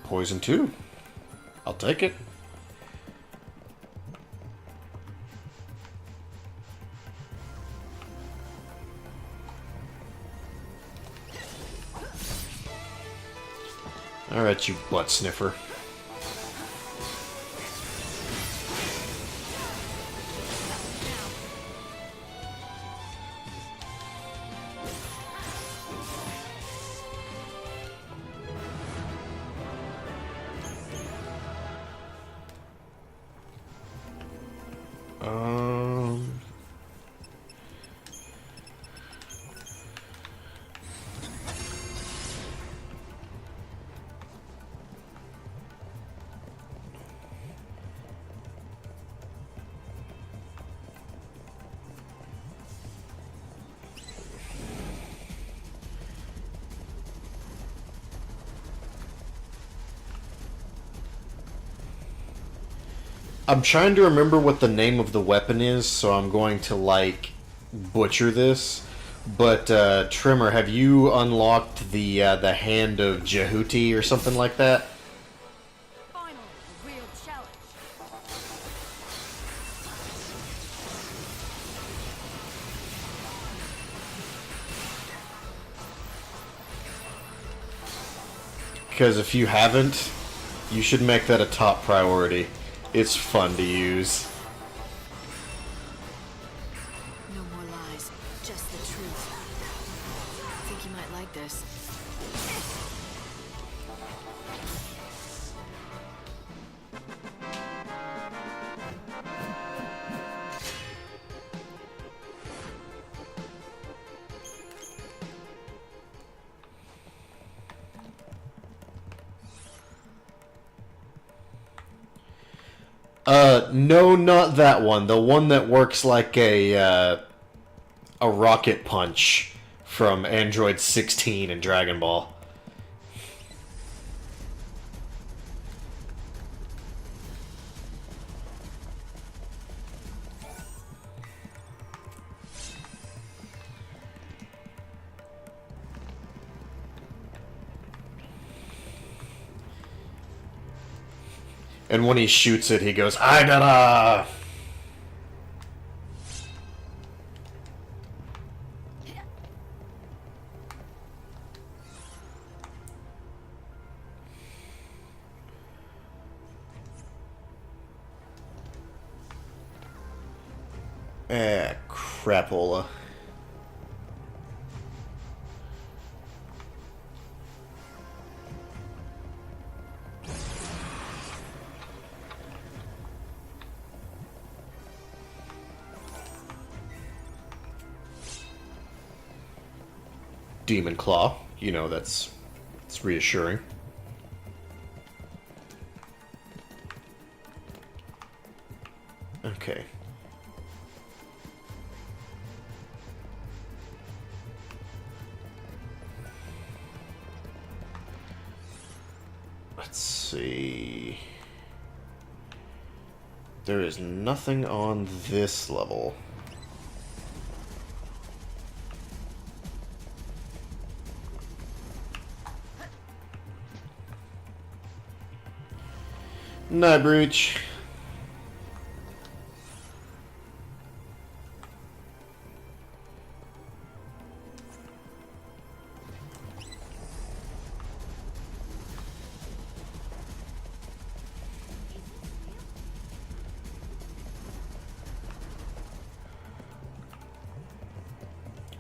Poison 2. I'll take it. Alright, you butt sniffer. I'm trying to remember what the name of the weapon is, so I'm going to, like, butcher this. But, Trimmer, have you unlocked the Hand of Jehuti or something like that? Finally, a real challenge. Because if you haven't, you should make that a top priority. It's fun to use. No more lies, just the truth. I think you might like this. No, not that one. The one that works like a rocket punch from Android 16 in Dragon Ball. And when he shoots it, he goes, I gotta... crapola. Demon Claw. You know, it's reassuring. Okay. Let's see. There is nothing on this level. Night breach.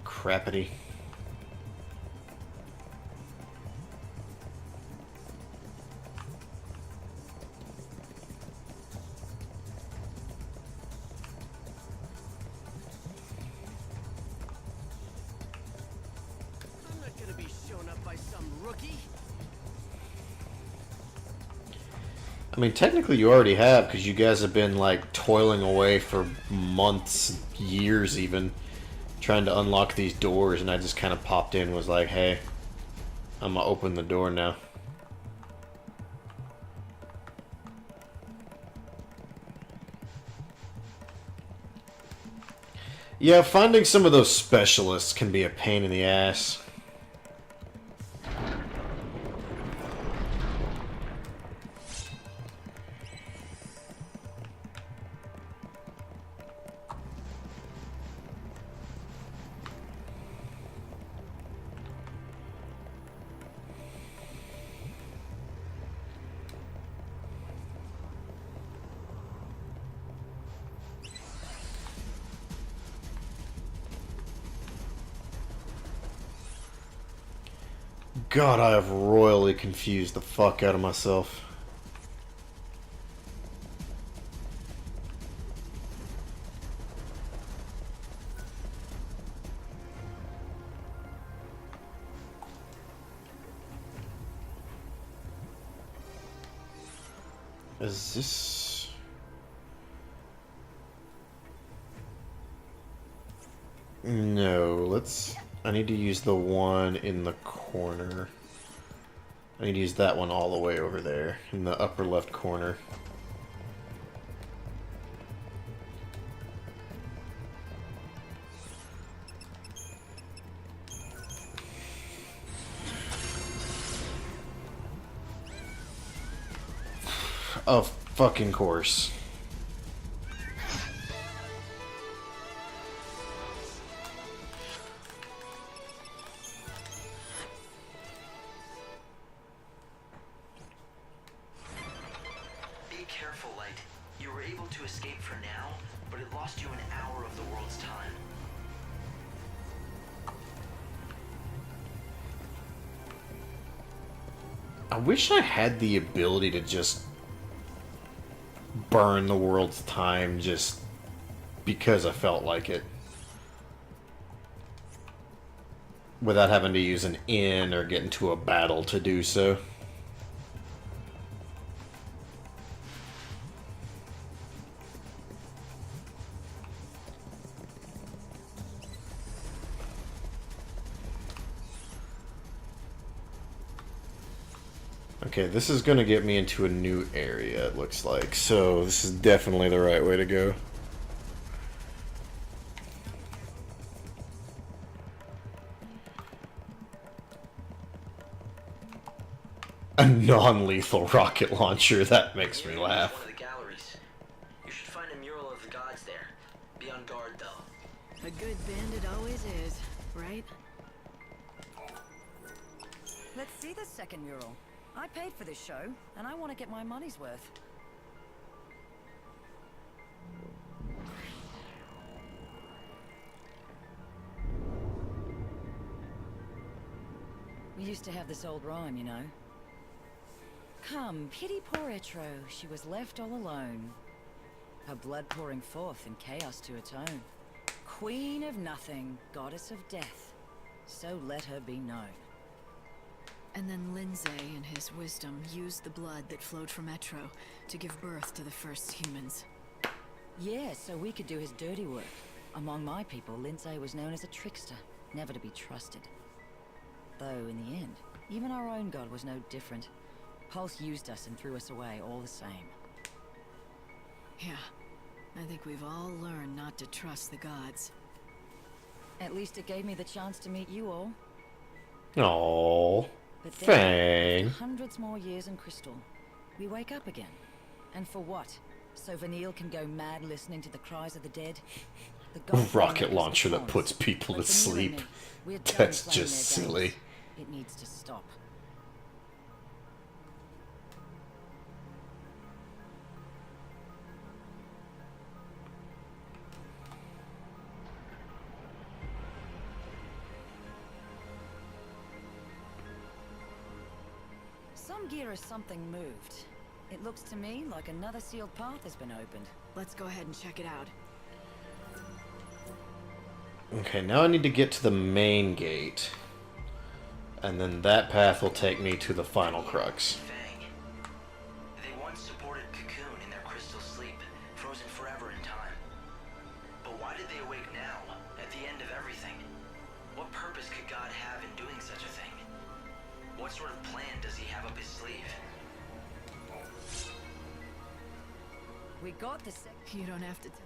Crappity. I'm not gonna be shown up by some rookie. I mean, technically you already have, because you guys have been, like, toiling away for months, years even, trying to unlock these doors, and I just kind of popped in and was like, hey, I'm gonna open the door now. Yeah, finding some of those specialists can be a pain in the ass. God, I have royally confused the fuck out of myself. Is this... No, let's... I need to use the one in the corner. I need to use that one all the way over there, in the upper left corner. Of fucking course. Be careful, Light. You were able to escape for now, but it lost you an hour of the world's time. I wish I had the ability to just burn the world's time just because I felt like it. Without having to use an in or get into a battle to do so. Okay, this is going to get me into a new area, it looks like. So, this is definitely the right way to go. A non-lethal rocket launcher, that makes me One laugh. of the galleries. You should find a mural of the gods there. Be on guard, though. A good bandit always is, right? Let's see the second mural. I paid for this show, and I want to get my money's worth. We used to have this old rhyme, you know. Come, pity poor Etro, she was left all alone. Her blood pouring forth in chaos to atone. Queen of nothing, goddess of death, so let her be known. And then Lindsay, in his wisdom, used the blood that flowed from Etro to give birth to the first humans. Yeah, so we could do his dirty work. Among my people, Lindsay was known as a trickster, never to be trusted. Though, in the end, even our own god was no different. Pulse used us and threw us away all the same. Yeah, I think we've all learned not to trust the gods. At least it gave me the chance to meet you all. Aww. But then, Fang. after hundreds more years in Crystal, we wake up again. And for what? So Vanille can go mad listening to the cries of the dead? The gods Rocket know launcher the that cons, puts people but to Vanille and sleep. me, we're done That's playing just their silly. games. It needs to stop. Some gear or something moved. It looks to me like another sealed path has been opened. Let's go ahead and check it out. Okay, now I need to get to the main gate. And then that path will take me to the final crux. Fang. They once supported Cocoon in their crystal sleep, frozen forever in time. But why did they awake now, at the end of everything? What purpose could God have in doing such a thing? What sort of plan does he have up his sleeve? We got the You don't have to tell.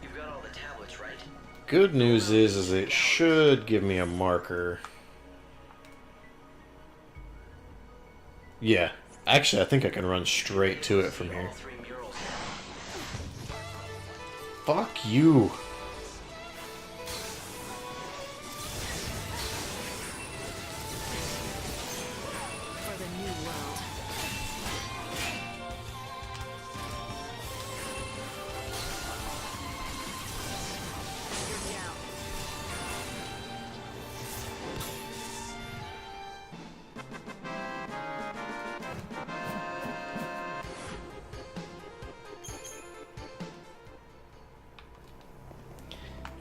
You've got all the tablets, right? Good news is it should give me a marker. Yeah. Actually, I think I can run straight to it from here. All 3 murals. Fuck you. For the new world. You're down.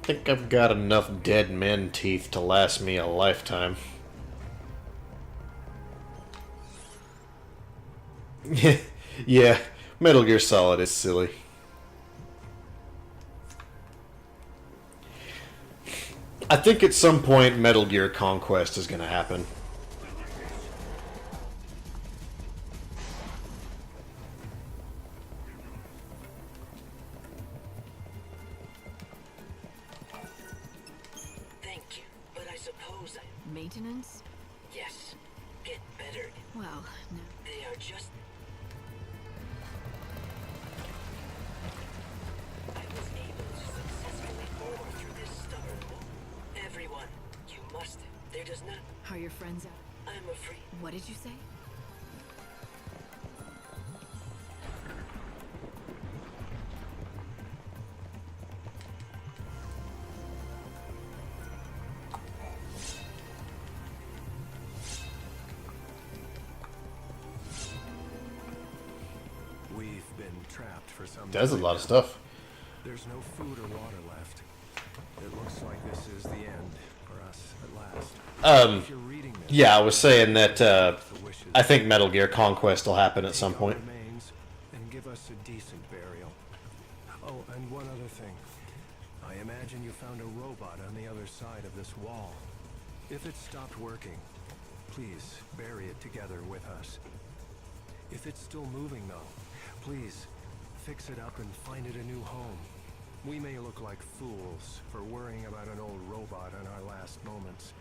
I think I've got enough dead men teeth to last me a lifetime. Yeah, Metal Gear Solid is silly. I think at some point Metal Gear Conquest is going to happen. Thank you, but I suppose I... Maintenance? Yes. Get better. Well, no. They are just... I was able to successfully bore through this stubborn wall. Everyone, you must. There does not... Are your friends out? I'm afraid... What did you say? We've been trapped for some That's a time lot of now. stuff. There's no food or water left. It looks like this is the end for us at last. If you're reading this, Yeah, I was saying that the wishes I think Metal Gear Conquest will happen at some take our point. remains and give us a decent burial. Oh, and one other thing. I imagine you found a robot on the other side of this wall. If it stopped working, please bury it together with us. If it's still moving though, please fix it up and find it a new home. We may look like fools for worrying about an old robot in our last moments,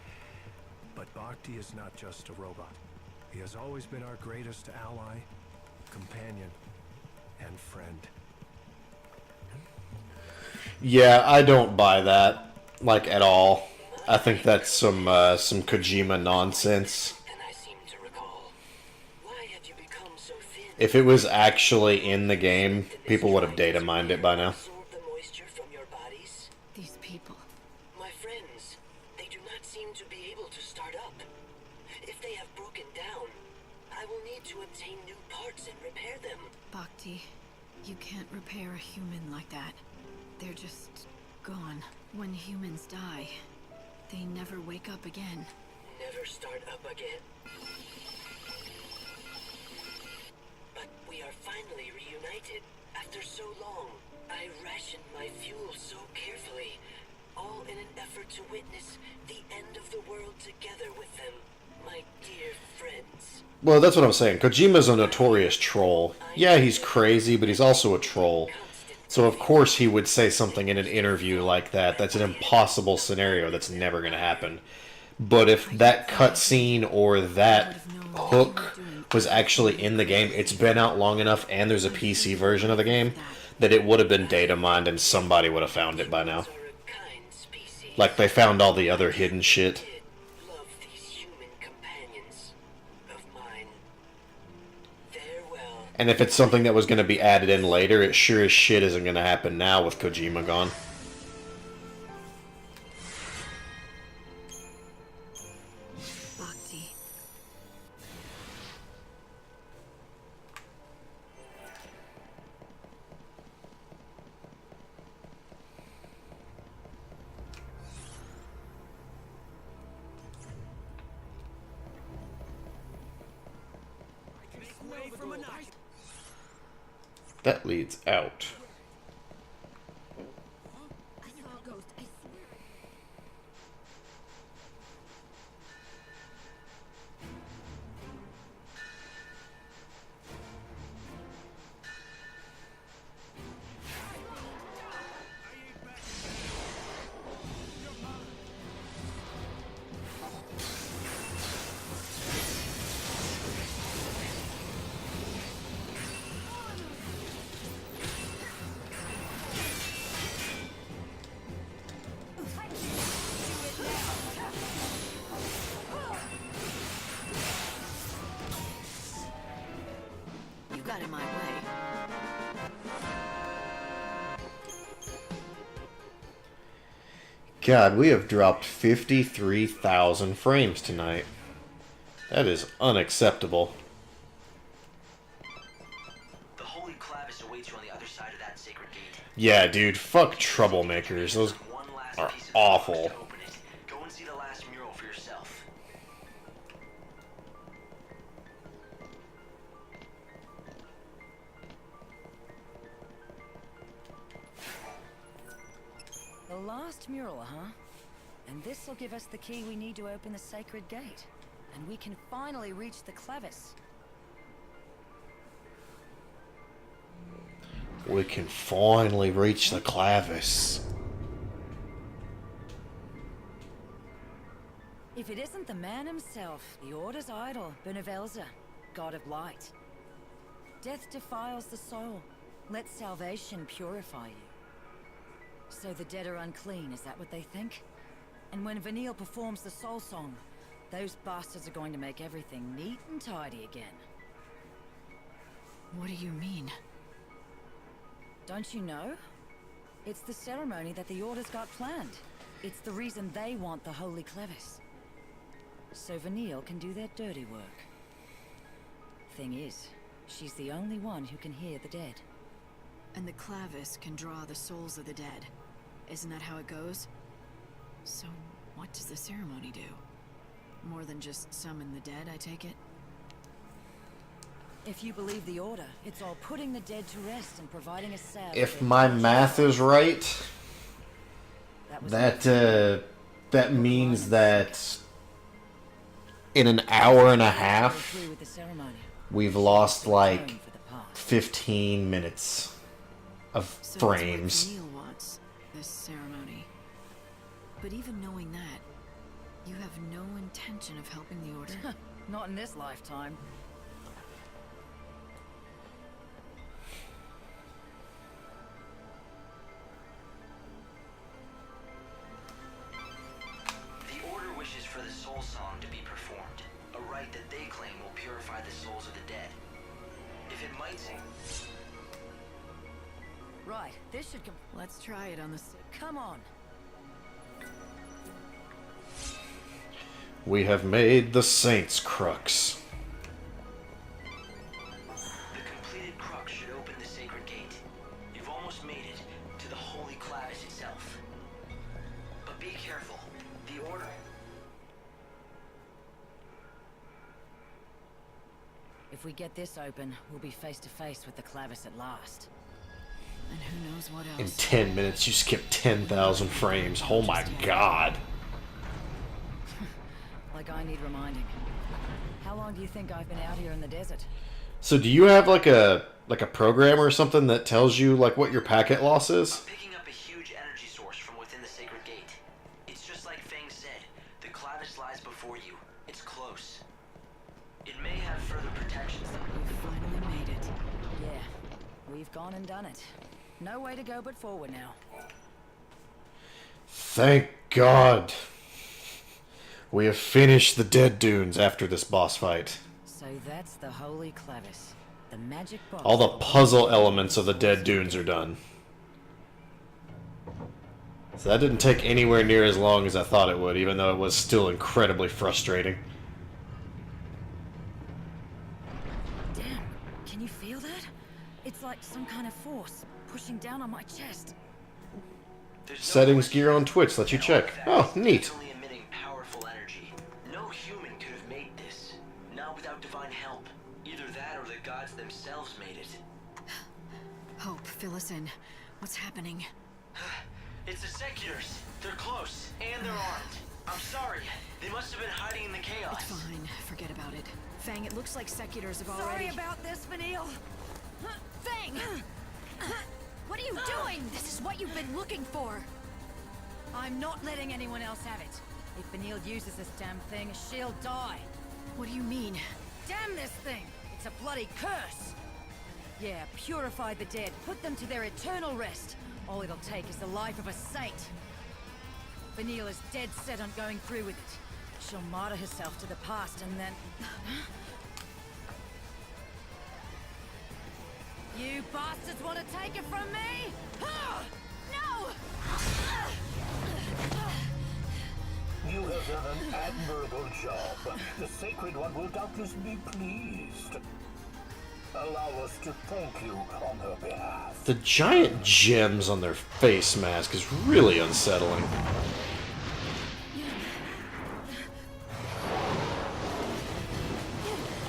but Bhakti is not just a robot. He has always been our greatest ally, companion, and friend. Yeah, I don't buy that, like, at all. I think that's some Kojima nonsense. And I seem to recall. Why have you become so thin? If it was actually in the game, people would have data mined it by now. Absorb the moisture from your bodies? These people. My friends, they do not seem to be able to start up. If they have broken down, I will need to obtain new parts and repair them. Bhakti, you can't repair a human like that. They're just gone. When humans die, they never wake up again. Never start up again. But we are finally reunited after so long. I rationed my fuel so carefully, all in an effort to witness the end of the world together with them, my dear friends. Well, that's what I'm saying. Kojima's a notorious troll. Yeah, he's crazy, but he's also a troll. So of course he would say something in an interview like that. That's an impossible scenario that's never going to happen. But if that cutscene or that hook was actually in the game, it's been out long enough, and there's a PC version of the game, that it would have been data mined and somebody would have found it by now. Humans are a kind species. Like they found all the other hidden shit. Did love these human companions of mine. Farewell. And if it's something that was going to be added in later, it sure as shit isn't going to happen now with Kojima gone. Bhakti. That leads out. I saw a ghost, I swear. You got in my way. God, we have dropped 53,000 frames tonight. That is unacceptable. The Holy Clavis awaits you on the other side of that sacred gate. Yeah, dude, fuck troublemakers. Those One last are piece of awful. to open it. Go and see the last mural for yourself. The last mural, huh? And this'll give us the key we need to open the sacred gate. And we can finally reach the Clavis. We can finally reach the Clavis. If it isn't the man himself, the Order's idol, Benevelza, god of light. Death defiles the soul. Let salvation purify you. So the dead are unclean, is that what they think? And when Vanille performs the soul song, those bastards are going to make everything neat and tidy again. What do you mean? Don't you know? It's the ceremony that the Order's got planned. It's the reason they want the Holy Clavis. So Vanille can do their dirty work. Thing is, she's the only one who can hear the dead. And the Clavis can draw the souls of the dead. Isn't that how it goes? So, what does the ceremony do? More than just summon the dead, I take it? If you believe the Order, it's all putting the dead to rest and providing a salve. If my math is right, that means that in an hour and a half, we've lost like 15 minutes of So frames. that's what Neil wants, this ceremony. But even knowing that, you have no intention of helping the Order? Not in this lifetime. The Order wishes for the soul song to be performed, a rite that they claim will purify the souls of the dead. If it might sing, Right, this should Let's try it on the... come on. We have made the Saints' Crux. the completed crux should open the sacred gate. You've almost made it to the Holy Clavis itself. But be careful. The Order... If we get this open, we'll be face to face with the Clavis at last. And who knows what In else? 10 minutes, you skipped 10,000 frames. Oh my god. Like I need reminding. How long do you think I've been out here in the desert? So do you have like a program or something that tells you like what your packet loss is? I'm picking up a huge energy source from within the sacred gate. It's just like Feng said. The Clavis lies before you. It's close. It may have further protection gone and done it. No way to go but forward now. Thank God. We have finished the Dead Dunes after this boss fight. So that's the Holy Clavis. The magic box. All the puzzle elements of the Dead Dunes are done. So that didn't take anywhere near as long as I thought it would, even though it was still incredibly frustrating. Damn, can you feel that? It's like some kind of force pushing down on my chest. There's no Settings question gear on Twitch let you check. Oh, neat. Only emitting powerful energy. No human could have made this. Not without divine help. Either that or the gods themselves made it. Hope, fill us in. What's happening? It's the Seculars. They're close, and they're armed. I'm sorry. They must have been hiding in the chaos. It's fine. Forget about it. Fang, it looks like Seculars have Sorry already... about this, Vanille. Fang! What are you doing? This is what you've been looking for. I'm not letting anyone else have it. If Vanille uses this damn thing, she'll die. What do you mean? Damn this thing! It's a bloody curse! Yeah, purify the dead, put them to their eternal rest. All it'll take is the life of a saint. Vanille is dead set on going through with it. She'll martyr herself to the past and then... You bastards want to take it from me? No! You have done an admirable job. The Sacred One will doubtless be pleased. Allow us to thank you on her behalf. The giant gems on their face mask is really unsettling.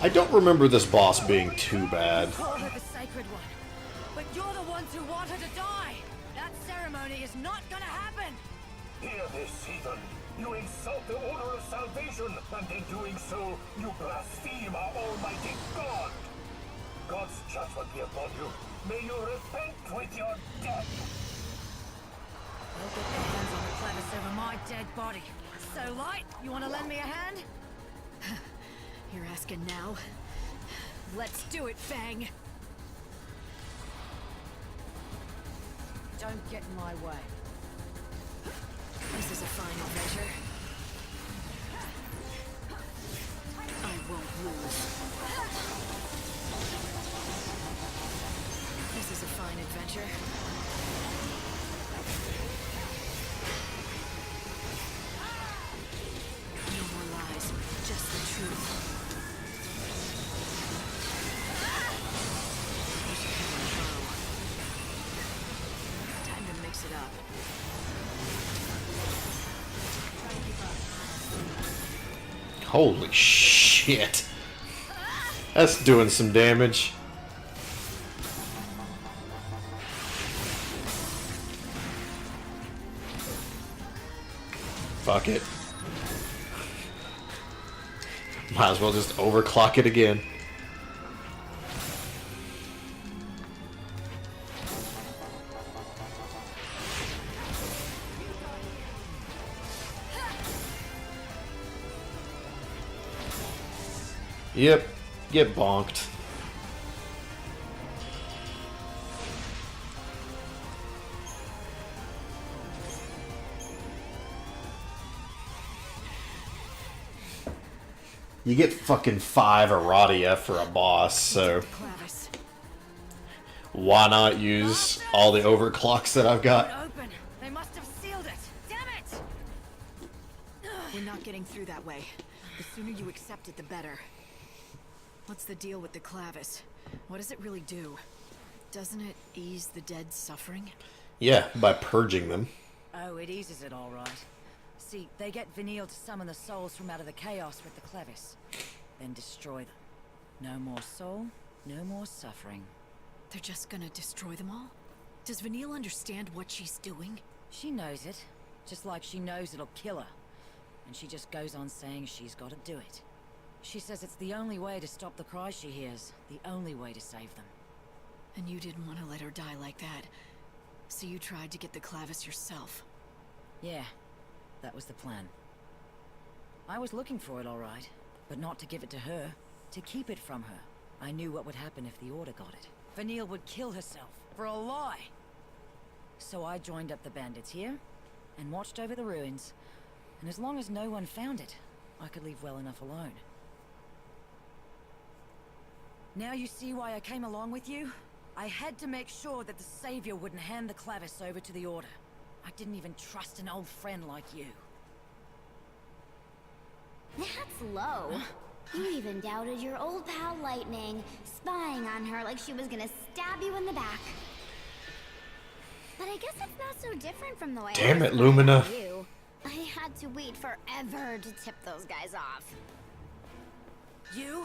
I don't remember this boss being too bad. Call her the Sacred One. But you're the ones who want her to die. That ceremony is not gonna happen. Hear this, heathen. You insult the Order of Salvation, and in doing so, you blaspheme our Almighty God. God's judgment be upon you. May you repent with your death. They'll get their hands on the Clavis over my dead body. So, Light, you want to lend me a hand? You're asking now? Let's do it, Fang! Don't get in my way. This is a fine adventure. I won't lose. This is a fine adventure. No more lies, just the truth. We should have a bow. Time to mix it up. Holy shit. That's doing some damage. Fuck it. Might as well just overclock it again. Yep, get bonked. You get fucking 5 Aradia for a boss, so Clavis. why not use all the overclocks that I've got? Open. They must have sealed it. Damn it! We're not getting through that way. The sooner you accept it, the better. What's the deal with the Clavis? What does it really do? Doesn't it ease the dead's suffering? Yeah, by purging them. Oh, it eases it all right. See, they get Vanille to summon the souls from out of the chaos with the Clavis. Then destroy them. No more soul, no more suffering. They're just gonna destroy them all? Does Vanille understand what she's doing? She knows it, just like she knows it'll kill her. And she just goes on saying she's got to do it. She says it's the only way to stop the cries she hears, the only way to save them. And you didn't want to let her die like that. So you tried to get the Clavis yourself. Yeah, that was the plan. I was looking for it all right, but not to give it to her, to keep it from her. I knew what would happen if the Order got it. Vanille would kill herself for a lie. So I joined up the bandits here and watched over the ruins. And as long as no one found it, I could leave well enough alone. Now you see why I came along with you? I had to make sure that the Savior wouldn't hand the Clavis over to the Order. I didn't even trust an old friend like you. That's low. You even doubted your old pal Lightning, spying on her like she was gonna stab you in the back. But I guess it's not so different from the way Damn I it, spied Lumina. on you. I had to wait forever to tip those guys off. You?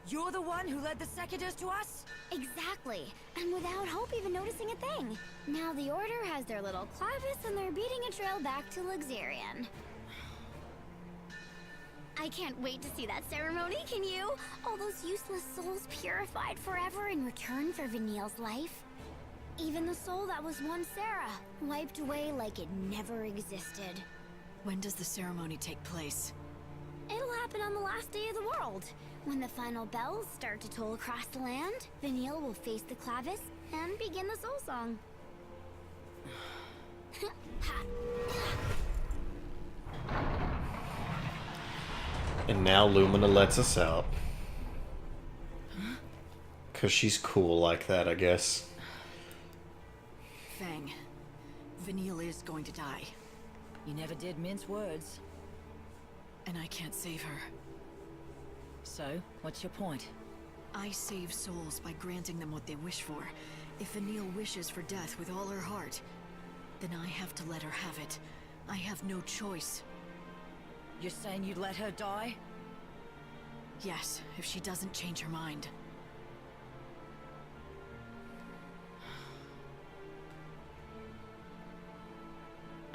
You're the one who led the Secuitors to us? Exactly, and without Hope even noticing a thing. Now the Order has their little Clavis and they're beating a trail back to Luxarian. I can't wait to see that ceremony, can you? All those useless souls purified forever in return for Vanille's life. Even the soul that was once Sarah, wiped away like it never existed. When does the ceremony take place? It'll happen on the last day of the world. When the final bells start to toll across the land, Vanille will face the Clavis and begin the soul song. And now Lumina lets us out. 'Cause she's cool like that, I guess. Fang, Vanille is going to die, You never did mince words. and I can't save her. So, what's your point? I save souls by granting them what they wish for. If Vanille wishes for death with all her heart, then I have to let her have it. I have no choice. You're saying you'd let her die? Yes, if she doesn't change her mind.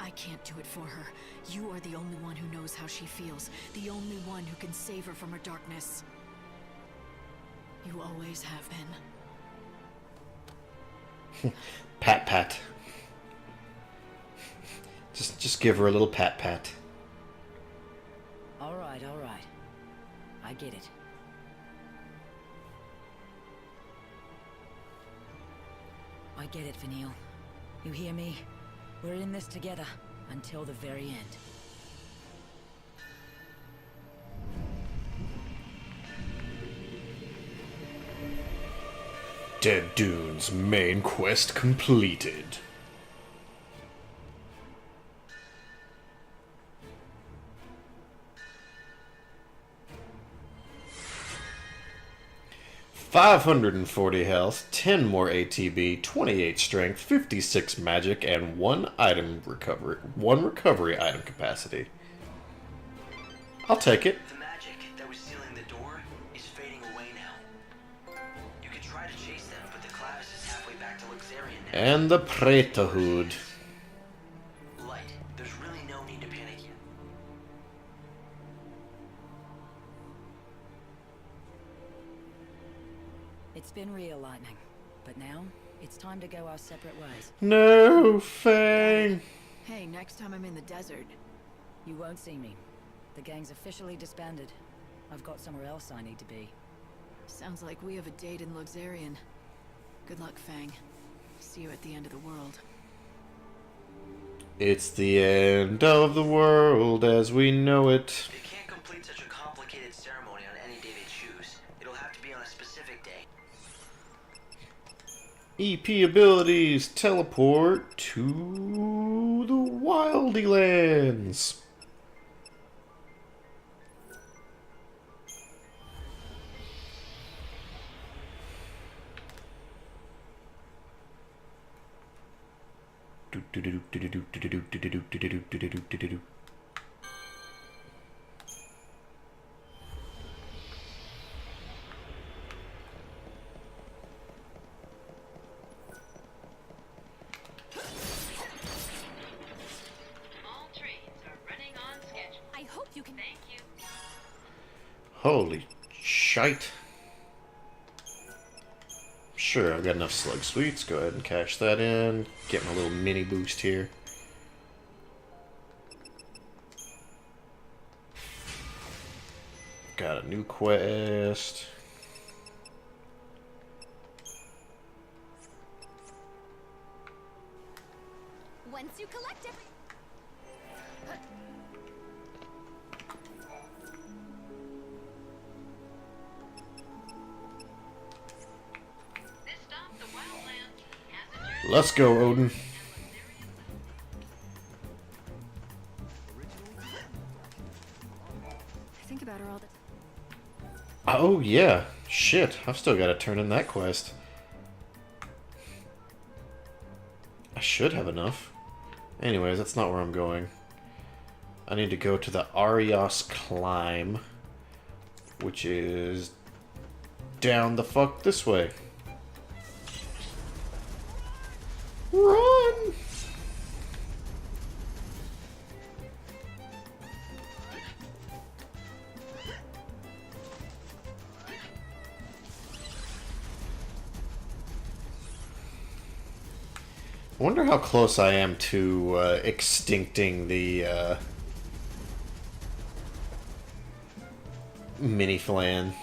I can't do it for her. You are the only one who knows how she feels. The only one who can save her from her darkness. You always have been. Pat pat. Just give her a little pat pat. All right. I get it. I get it, Vanille. You hear me? We're in this together until the very end. Dead Dune's main quest completed. $540 health, 10 more ATB, 28 strength, 56 magic, and 1 recovery item capacity. I'll take it. The magic that was sealing the door is fading away now. You could try to chase them, but the Clavis is halfway back to Luxarian now. And the Praetorhood. Light, there's really no need to panic yet. It's been real, Lightning. But now, it's time to go our separate ways. No, Fang. Hey, next time I'm in the desert. You won't see me. The gang's officially disbanded. I've got somewhere else I need to be. Sounds like we have a date in Luxarian. Good luck, Fang. See you at the end of the world. It's the end of the world as we know it. They can't complete such a complicated ceremony on any day they choose. It'll have to be on a specific day. EP abilities teleport to the Wildy Lands. All trains are running on schedule. I hope you can. Thank you. Holy shite. Sure, I've got enough slug sweets. Go ahead and cash that in. Get my little mini boost here. Got a new quest. once you collect every... This stop, the Wildlands, has a journey. Let's go, Odin. I think about her all the... Oh, yeah. Shit, I've still got to turn in that quest. I should have enough. Anyways, that's not where I'm going. I need to go to the Arios Climb, which is down the fuck this way. Run! I wonder how close I am to extincting the mini flan.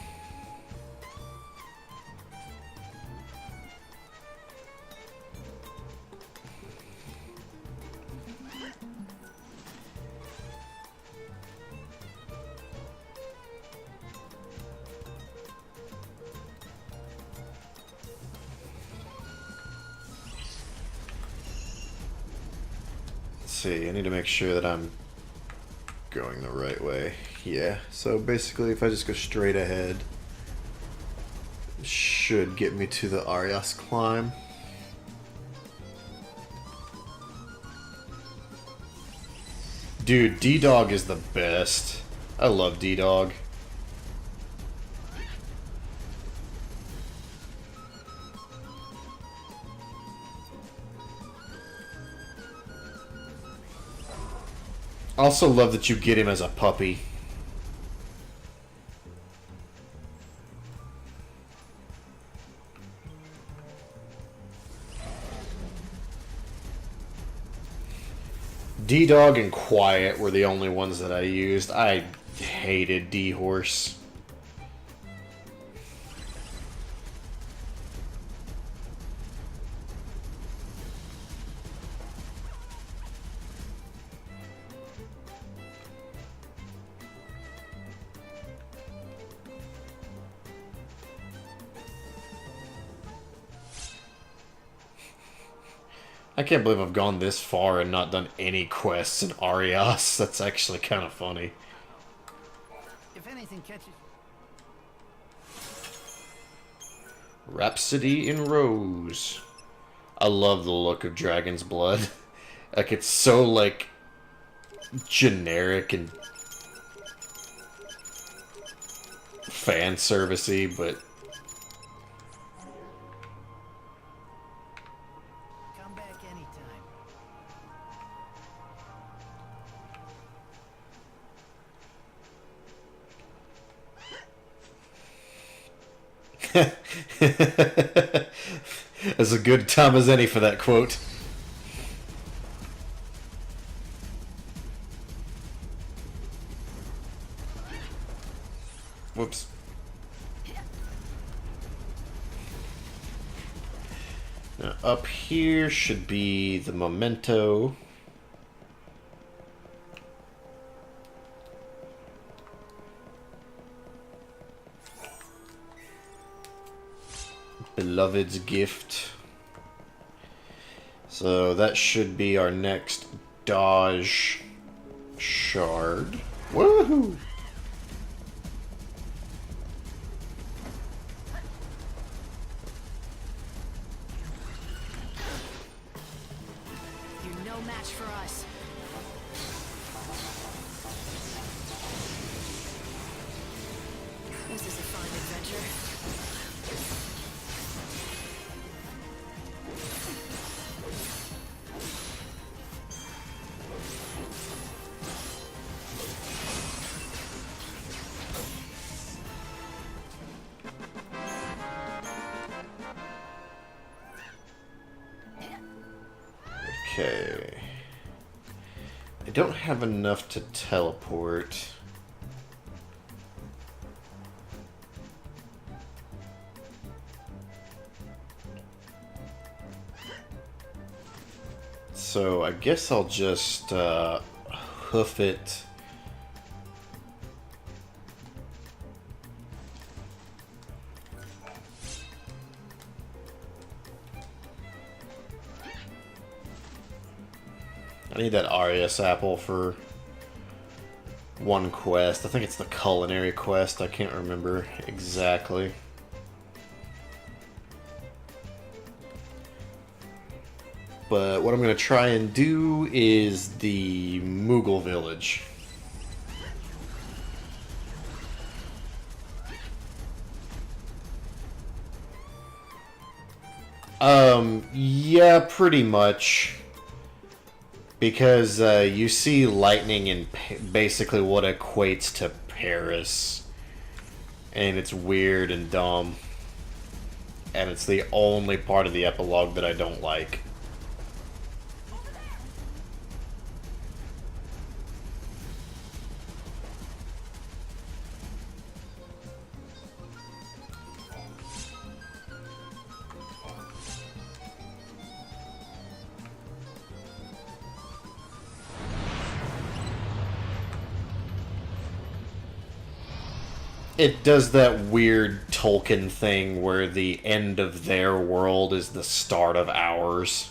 See, I need to make sure that I'm going the right way. Yeah, so basically if I just go straight ahead, it should get me to the Arias Climb. Dude, D-Dog is the best. I love D-Dog. I also love that you get him as a puppy. D-Dog and Quiet were the only ones that I used. I hated D-Horse. I can't believe I've gone this far and not done any quests in Arias. That's actually kind of funny. If anything catches... Rhapsody in Rose. I love the look of Dragon's Blood. Like, it's so, like, generic and fan servicey, but... Come back anytime. As a good time as any for that quote. Whoops. Now up here should be the memento. Beloved's gift. So that should be our next dodge shard. Woohoo! You're no match for us. This is a fun adventure. Okay. I don't have enough to teleport. Let's So I guess I'll just hoof it. I need that RS apple for one quest. I think it's the culinary quest. I can't remember exactly. But what I'm going to try and do is the Moogle village. Yeah, pretty much. Because you see lightning in basically what equates to Paris. And it's weird and dumb. And it's the only part of the epilogue that I don't like. It does that weird Tolkien thing where the end of their world is the start of ours.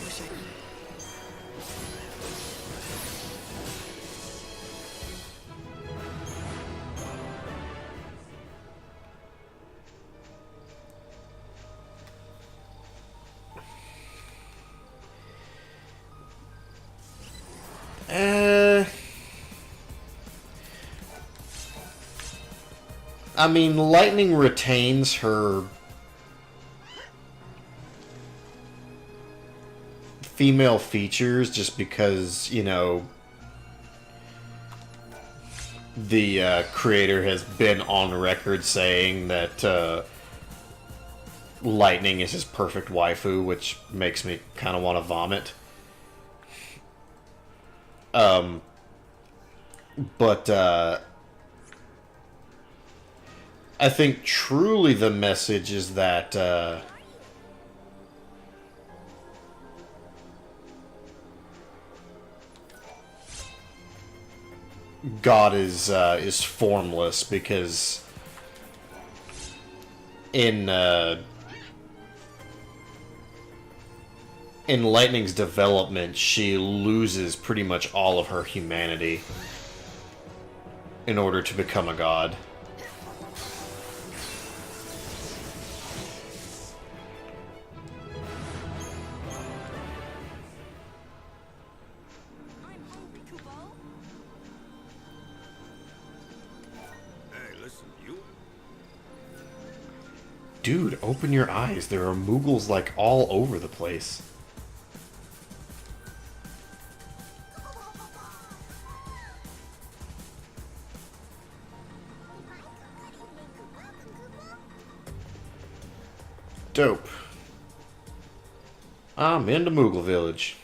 Wish I could. I mean, Lightning retains her female features just because, you know, the creator has been on record saying that Lightning is his perfect waifu, which makes me kind of want to vomit. But I think truly the message is that God is formless, because in Lightning's development, she loses pretty much all of her humanity in order to become a god. Dude, open your eyes. There are Moogles, like, all over the place. Dope. I'm into Moogle Village.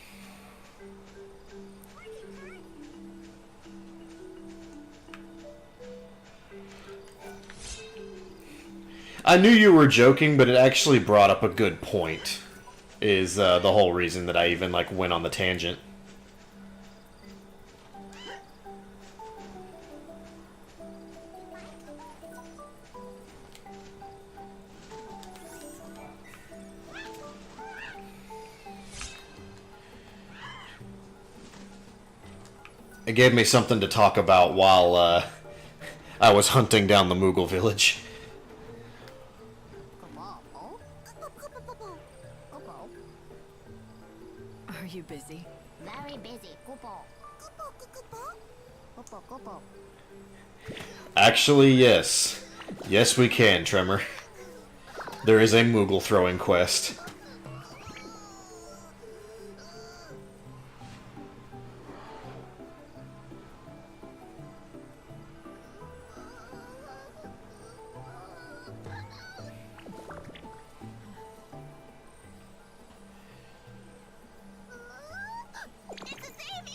I knew you were joking, but it actually brought up a good point. Is the whole reason that I even, like, went on the tangent. It gave me something to talk about while I was hunting down the Moogle village. Are you busy? Very busy. Actually, yes. Yes, we can, Tremor. There is a Moogle throwing quest. It's a savior!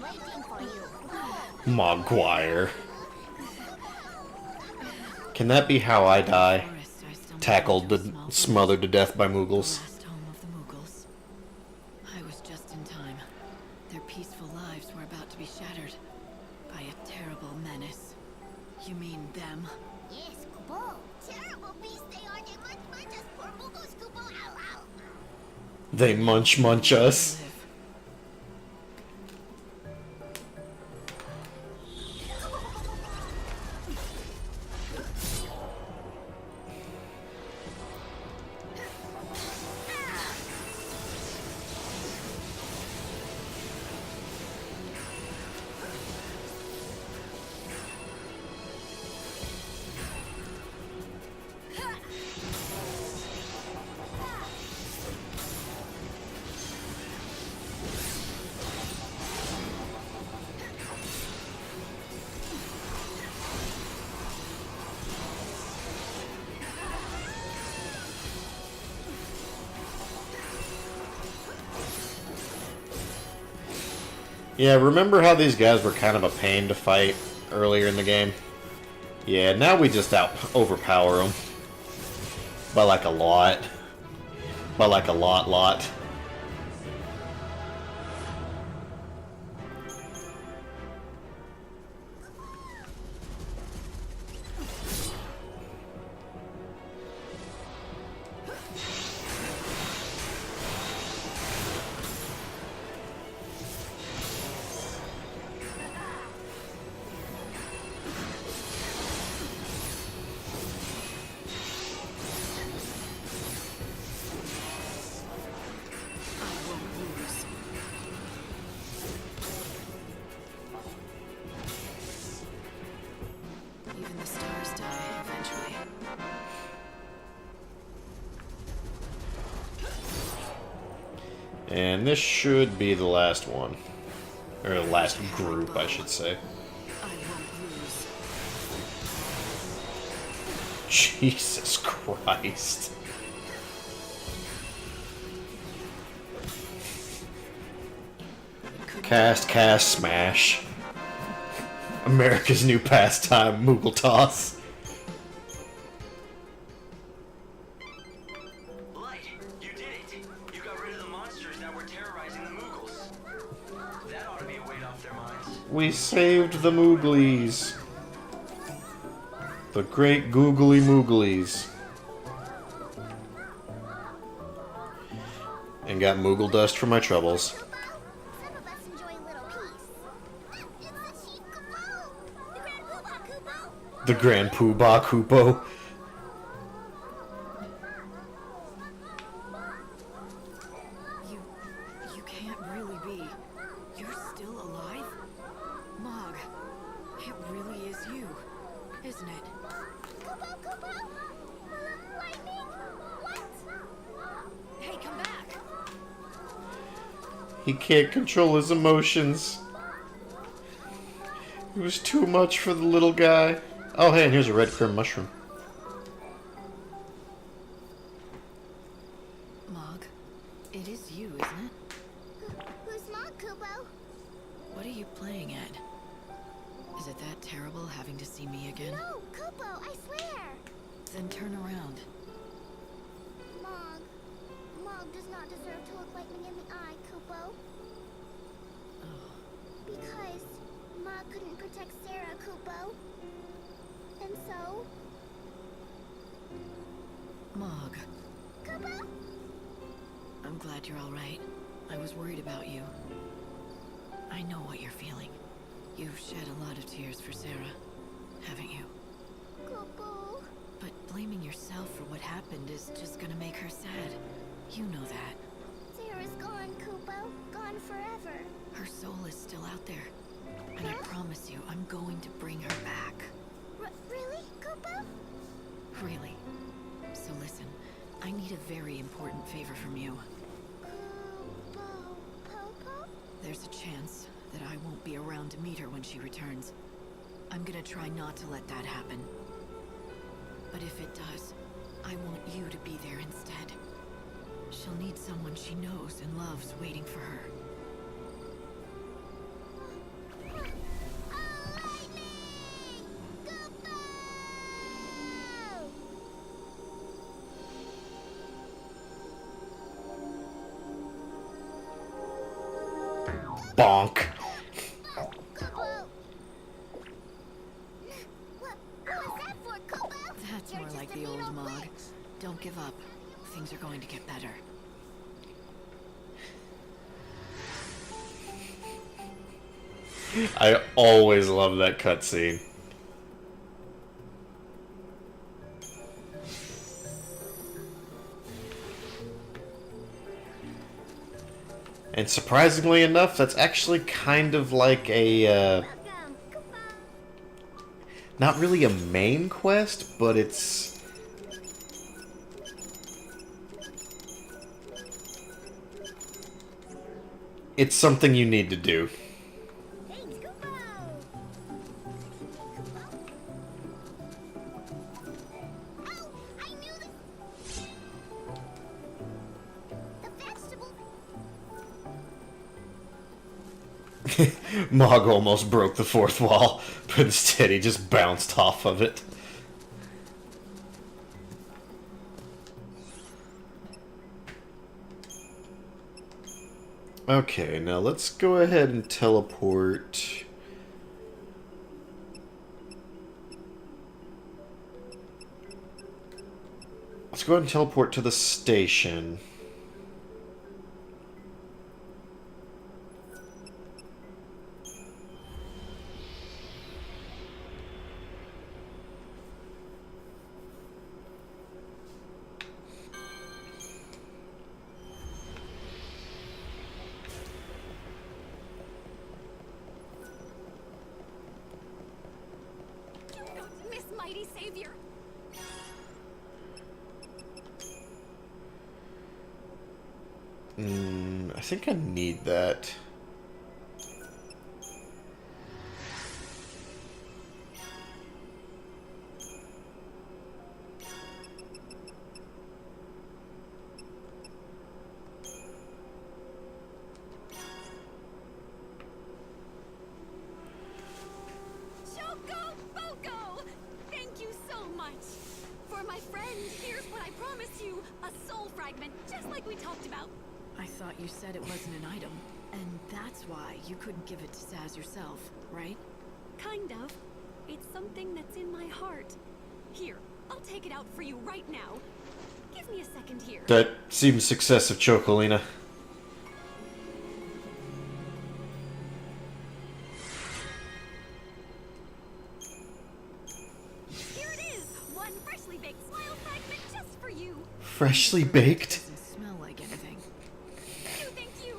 been waiting for you. Maguire. Can that be how I die? Forest, I stumbled Tackled, into a small smothered to village, death by the Moogles. last home of the Moogles. I was just in time. Their peaceful lives were about to be shattered by a terrible menace. You mean them? Yes, Kupo. Terrible beasts they are. They munch us poor Moogles, Kupo. Ow, ow. They munch us. Live. Yeah, remember how these guys were kind of a pain to fight earlier in the game? Yeah, now we just overpower them. By like a lot. By like a lot. I won't lose. Even the stars die eventually. And this should be the last one. Or the last group, I should say. I won't lose. Jesus Christ. Cast, smash. America's new pastime, Moogle toss. Light, you did it! You got rid of the monsters that were terrorizing the Moogles. That ought to be a weight off their minds. We saved the Mooglies. The great googly Mooglies. And got Moogle dust for my troubles. Some of us enjoy a little peace. It's the Chief Kupo. The Grand Poobah Kupo. The Grand Poobah Koopo. You can't really be. You're still alive? Mog, it really is you, isn't it? Kupo. Lightning. What? Hey, come back! He can't control his emotions. It was too much for the little guy. Oh, hey, and here's a red crim mushroom. Mog, it is you, isn't it? Who's Mog, Kupo? What are you playing at? Is it that terrible having to see me again? No, Kupo, I swear. Then turn around. Mog does not deserve to look lightning in the eye, Kupo. Oh, Because Mog couldn't protect Sarah, Kupo. And so, Mog, Kupo? I'm glad you're all right. I was worried about you. I know what you're feeling. You've shed a lot of tears for Sarah, haven't you? Kupo. But blaming yourself for what happened is just gonna make her sad. You know that. Sarah's gone, Kupo. Gone forever. Her soul is still out there. And I promise you, I'm going to bring her back. Really, Kupo? Really. So listen, I need a very important favor from you. Popo? There's a chance that I won't be around to meet her when she returns. I'm gonna try not to let that happen. But if it does, I want you to be there instead. She'll need someone she knows and loves waiting for her. Bonk. That's more like the old Mog. Don't give up. Things are going to get better. I always love that cutscene. And surprisingly enough, that's actually kind of like a, not really a main quest, but it's... It's something you need to do. Mog almost broke the fourth wall, but instead he just bounced off of it. Okay, now let's go ahead and teleport. Let's go ahead and teleport to the station. Miss Mighty Savior. I think I need that. Choco Boco! Thank you so much. For my friend, here's what I promised you. A soul fragment, just like we talked about. I thought you said it wasn't an item, and that's why you couldn't give it to Saz yourself, right? Kind of. It's something that's in my heart. Here, I'll take it out for you right now. Give me a second here. That seems excessive, Chocolina. Here it is! One freshly baked smile fragment just for you. Freshly baked? Doesn't smell like anything. Thank you.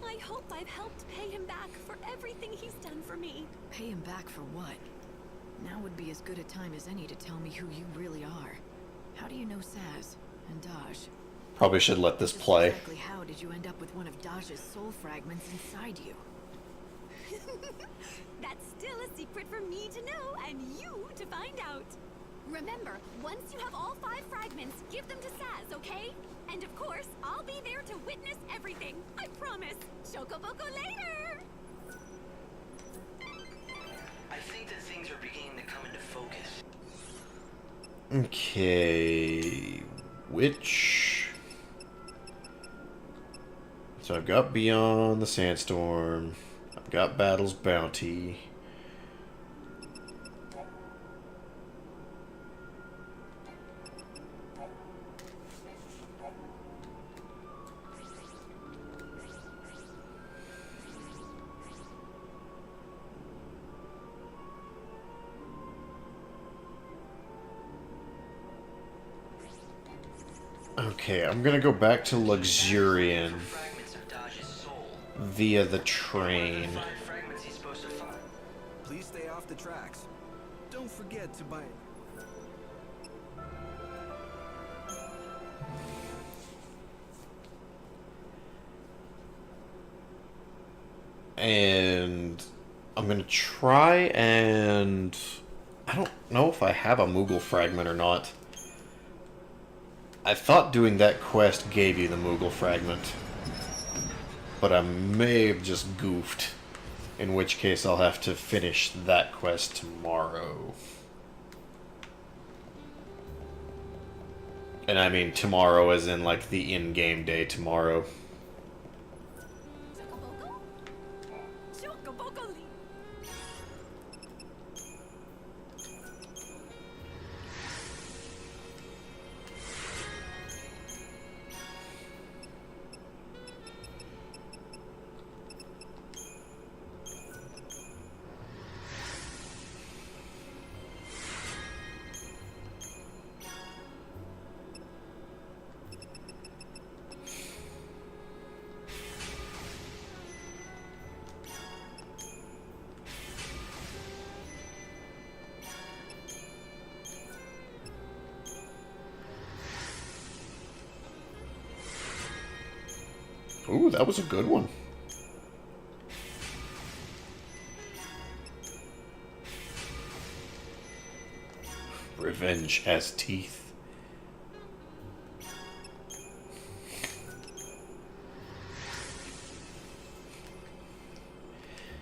I hope I've helped pay him back for everything he's done for me. Pay him back for what? Now would be as good a time as any to tell me who you really are. How do you know Saz and Daj? Probably should let this Just play. exactly how did you end up with one of Daj's soul fragments inside you? That's still a secret for me to know and you to find out. Remember, once you have all 5 fragments, give them to Saz, okay? And of course, I'll be there to witness everything. I promise. Chocoboco later! I think that things are beginning to come into focus. Okay, which... So I've got Beyond the Sandstorm, I've got Battle's Bounty. Okay, I'm gonna go back to Luxurian Fragments of Dodge's soul. via the train. Find fragments he's supposed to find. Please stay off the tracks. Don't forget to buy... And I'm gonna try and... I don't know if I have a Moogle fragment or not. I thought doing that quest gave you the Moogle fragment. But I may have just goofed. In which case I'll have to finish that quest tomorrow. And I mean tomorrow as in like the in-game day tomorrow. Chocoboco? Ooh, that was a good one. Revenge has teeth.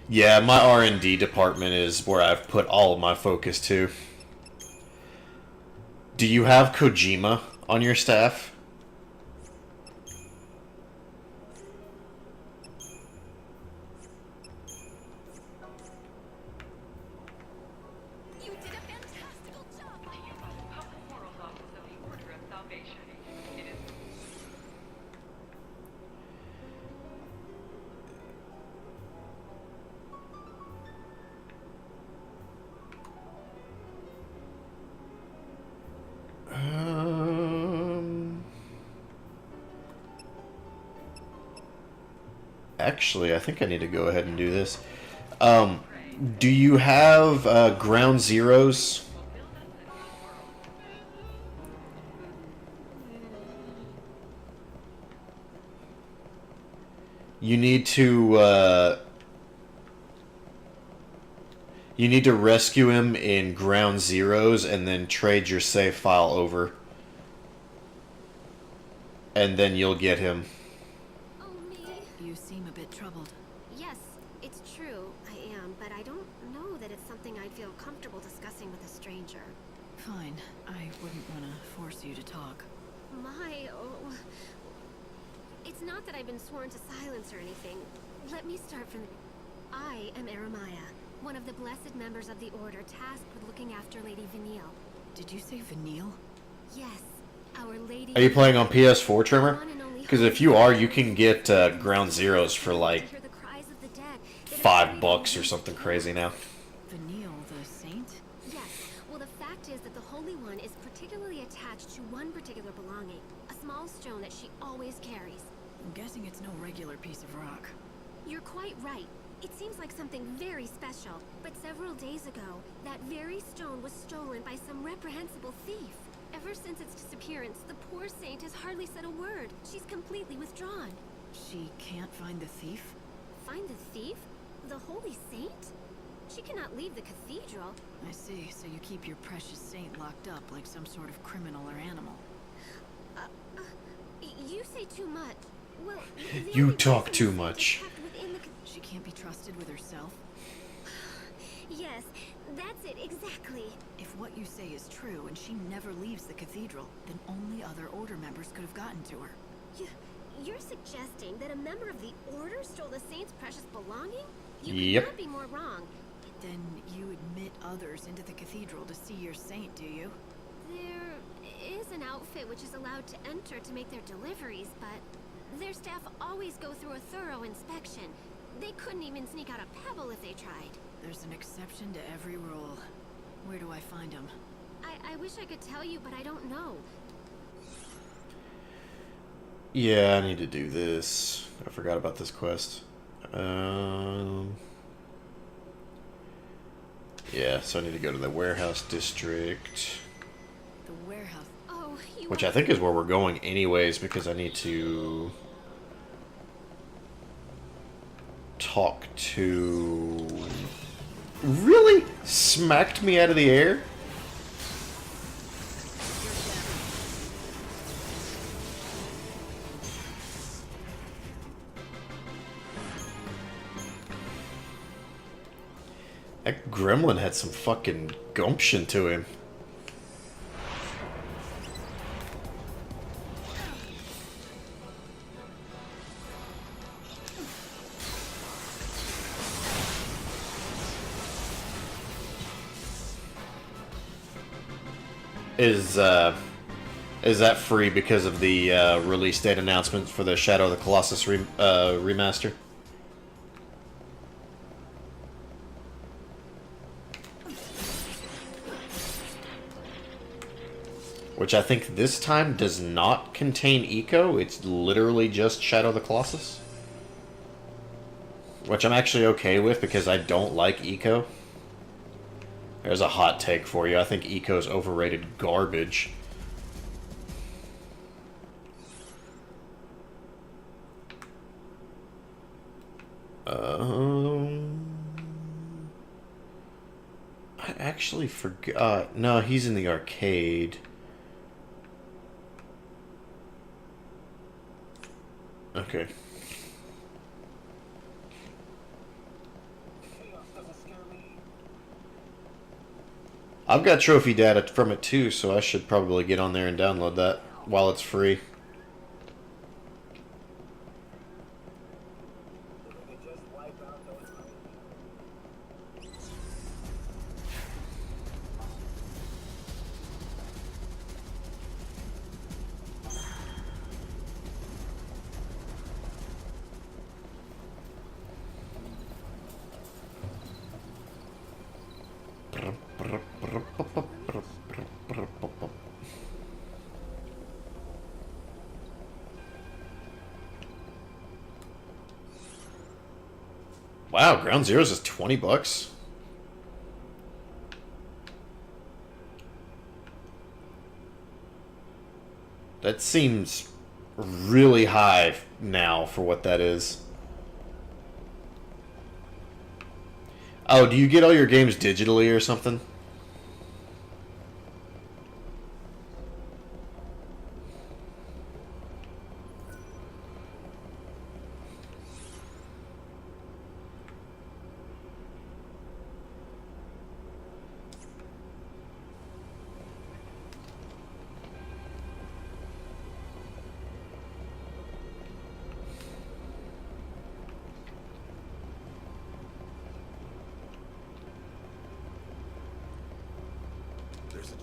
Yeah, my R&D department is where I've put all of my focus to. Do you have Kojima on your staff? You did a fantastical job! You are the public morals office of the Order of Salvation. It is Actually, I think I need to go ahead and do this. Do you have ground zeros? You need to rescue him in ground zeros and then trade your save file over. And then you'll get him. Oh, me. You seem a bit troubled. Yes, it's true, I am, but I don't know that it's something I'd feel comfortable discussing with a stranger. Fine. I wouldn't want to force you to talk. Oh. It's not that I've been sworn to silence or anything. Let me start from I am Eremiah, one of the blessed members of the Order tasked with looking after Lady Vanille. Did you say Vanille? Yes, Our Lady... Are you playing on PS4, Trimmer? Because if you are, you can get ground zeros for like $5 or something crazy now. Vanille, the saint? Yes. Well, the fact is that the Holy One is particularly attached to one particular belonging, a small stone that she always carries. I'm guessing it's no regular piece of rock. You're quite right. It seems like something very special, but several days ago, that very stone was stolen by some reprehensible thief. Ever since its disappearance, the poor saint has hardly said a word. She's completely withdrawn. She can't find the thief? Find the thief? The holy saint? She cannot leave the cathedral. I see, so you keep your precious saint locked up like some sort of criminal or animal. You say too much. Well, the You only talk person too the saint much. is kept within the She can't be trusted with herself? Yes, that's it, exactly. If what you say is true and she never leaves the cathedral, then only other Order members could have gotten to her. You're suggesting that a member of the Order stole the saint's precious belonging? You Yep. could not be more wrong. Then you admit others into the cathedral to see your saint, do you? There is an outfit which is allowed to enter to make their deliveries, but their staff always go through a thorough inspection. They couldn't even sneak out a pebble if they tried. There's an exception to every rule. Where do I find him? I wish I could tell you, but I don't know. Yeah, I need to do this. I forgot about this quest. Yeah, so I need to go to the warehouse district. The warehouse. Oh, you Which I think is where we're going anyways, because I need to talk to... Really? Smacked me out of the air? That gremlin had some fucking gumption to him. Is that free because of the release date announcement for the Shadow of the Colossus remaster? Which I think this time does not contain Eco. It's literally just Shadow of the Colossus. Which I'm actually okay with because I don't like Eco. There's a hot take for you. I think Eco's overrated garbage. I actually forgot. No, he's in the arcade. Okay. I've got trophy data from it too, so I should probably get on there and download that while it's free. Wow, Ground Zeroes is $20. That seems really high now for what that is. Oh, do you get all your games digitally or something?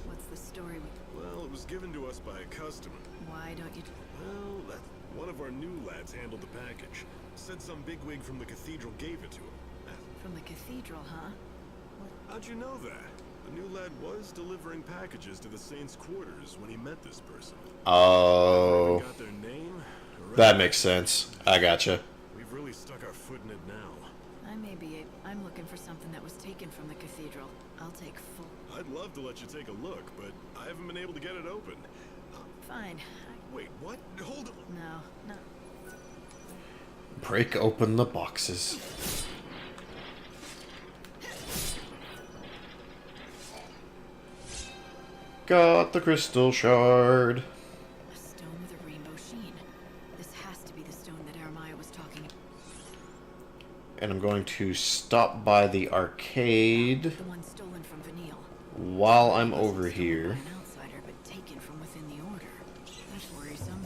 What's the story with... Well, it was given to us by a customer. Why don't you... Well, that one of our new lads handled the package. Said some bigwig from the cathedral gave it to him. From the cathedral, huh? How'd you know that? The new lad was delivering packages to the saints' quarters when he met this person. Oh, Got their name? that makes sense. I gotcha. We've really stuck our foot in it now. I may be able... I'm looking for something that was taken from the cathedral. I'll take full... I'd love to let you take a look, but I haven't been able to get it open. Fine. Wait, what? Hold on. No. Break open the boxes. Got the crystal shard. A stone with a rainbow sheen. This has to be the stone that Aramaya was talking about. And I'm going to stop by the arcade The one stolen from Vanille. while I'm over here. An outsider, but taken from within the order. That's worrisome.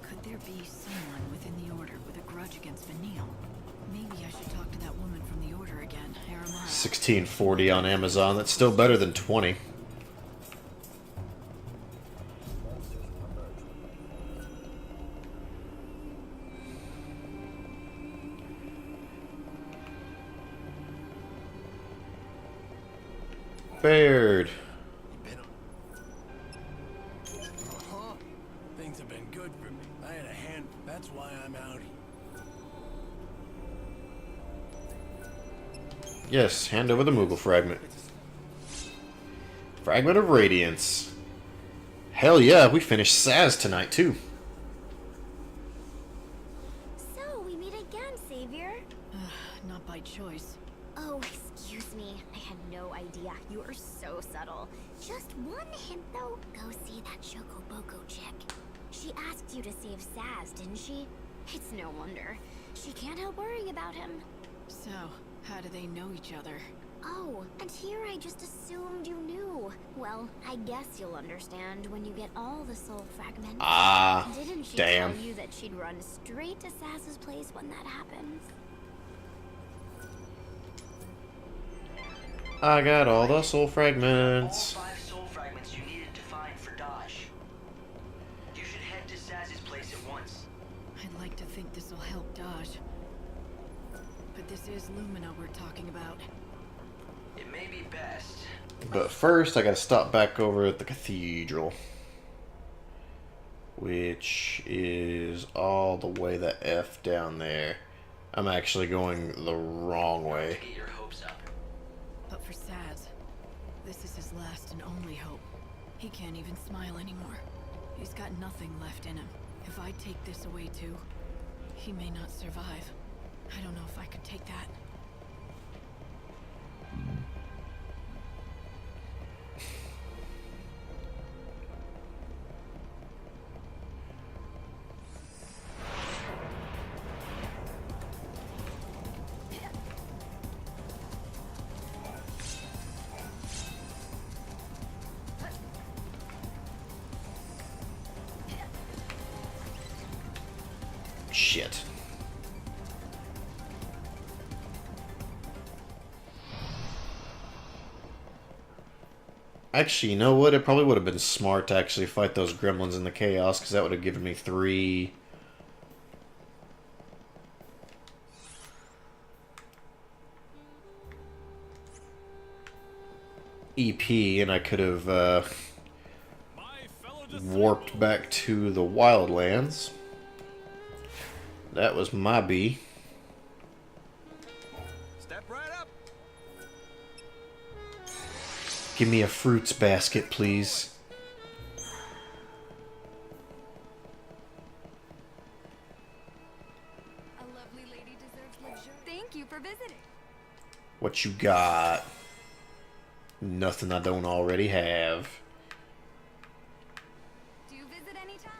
Could there be someone within the order with a grudge against Vanille? Maybe I should talk to that woman from the order again, Aramaya. $16.40 on Amazon. That's still better than 20. Baird. Things have been good for me. I had a hand. That's why I'm out here. Yes, hand over the Moogle fragment. Fragment of Radiance. Hell yeah, we finished Saz tonight too. So, we meet again, Savior. Not by choice. Oh, excuse me. I had no idea. You are so subtle. Just one hint, though. Go see that Shokoboko chick. She asked you to save Saz, didn't she? It's no wonder. She can't help worrying about him. So, how do they know each other? Oh, and here I just assumed you knew. Well, I guess you'll understand when you get all the soul fragments. Ah, Didn't she damn. tell you that she'd run straight to Saz's place when that happens? I got all the soul All fragments. 5 soul fragments you needed to find for Dodge. You should head to Saz's place at once. I'd like to think this'll help Dodge. But this is Lumina we're talking about. It may be best. But first, I gotta stop back over at the cathedral. Which is all the way the F down there. I'm actually going the wrong way. Get your hopes up. But for Saz, this is his last and only hope. He can't even smile anymore. He's got nothing left in him. If I take this away too, he may not survive. I don't know if I could take that. Shit. Actually, you know what? It probably would have been smart to actually fight those gremlins in the chaos, because that would have given me 3 EP, and I could have warped back to the Wildlands. That was my B. Step right up. Give me a fruits basket, please. A lovely lady deserves luxury. Thank you for visiting. What you got? Nothing I don't already have. Do visit any time.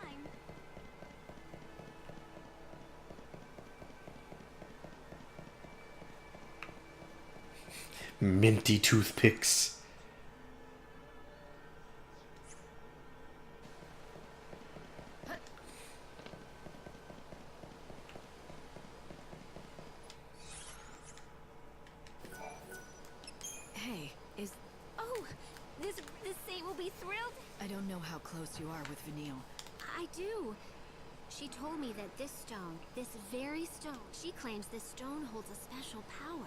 Minty toothpicks. Hey, is... Oh, this saint will be thrilled. I don't know how close you are with Vanille. I do. She told me that this stone, this very stone, she claims this stone holds a special power.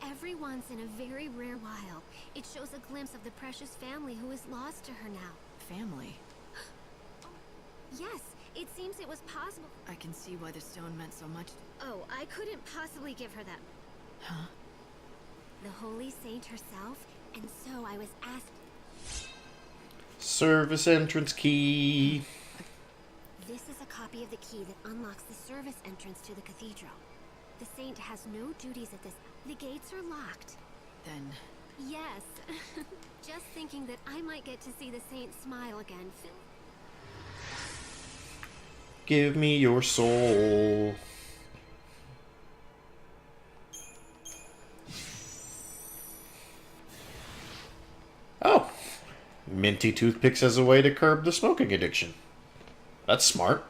Every once in a very rare while, it shows a glimpse of the precious family who is lost to her now. Family? Yes, it seems it was possible. I can see why the stone meant so much. Oh, I couldn't possibly give her that. Huh? The holy saint herself, and so I was asked. Service entrance key. This is a copy of the key that unlocks the service entrance to the cathedral. The saint has no duties at this. The gates are locked. Then... Yes. Just thinking that I might get to see the saint smile again. Give me your soul. Oh. Minty toothpicks as a way to curb the smoking addiction. That's smart.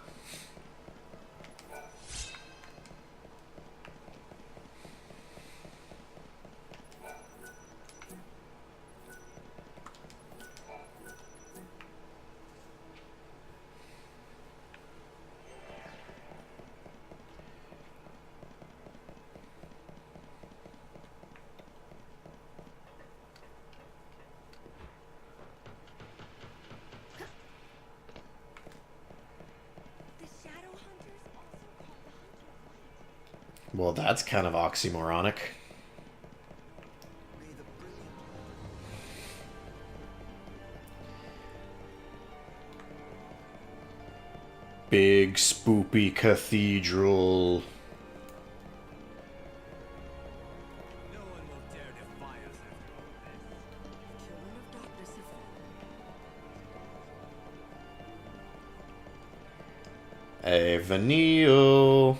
Well, that's kind of oxymoronic. Big spoopy cathedral. No one will dare defy us after all this. Children of darkness have Hey, Vanille.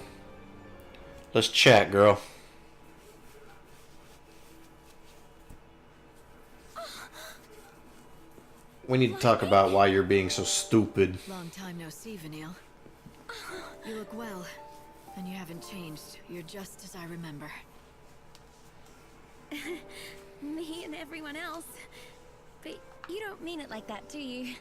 Let's chat, girl. We need to talk about why you're being so stupid. Long time no see, Vanille. You look well, and you haven't changed. You're just as I remember. Me and everyone else. But you don't mean it like that, do you?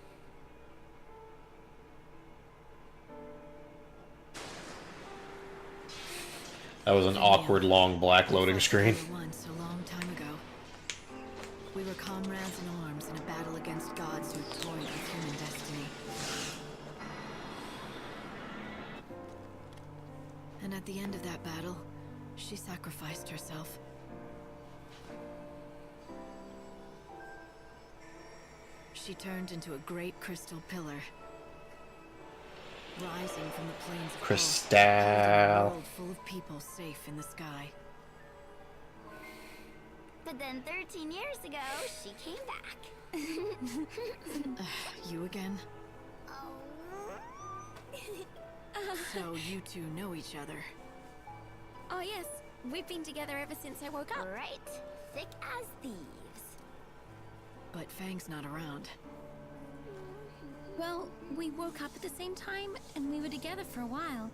That was an awkward, long, black loading screen. Once, a long time ago. We were comrades in arms in a battle against gods who toyed with human destiny. And at the end of that battle, she sacrificed herself. She turned into a great crystal pillar. rising from the plains of Crystal. a world full of people safe in the sky. But then 13 years ago, she came back. You again? Oh. So you two know each other. Oh yes, we've been together ever since I woke up. Right, thick as thieves. But Fang's not around. Well, we woke up at the same time, and we were together for a while.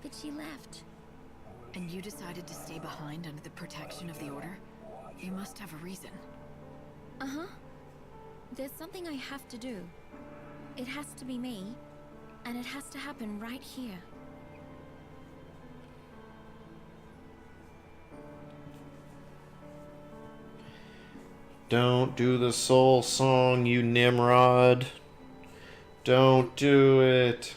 But she left. And you decided to stay behind under the protection of the Order? You must have a reason. Uh-huh. There's something I have to do. It has to be me, and it has to happen right here. Don't do the soul song, you Nimrod. Don't do it.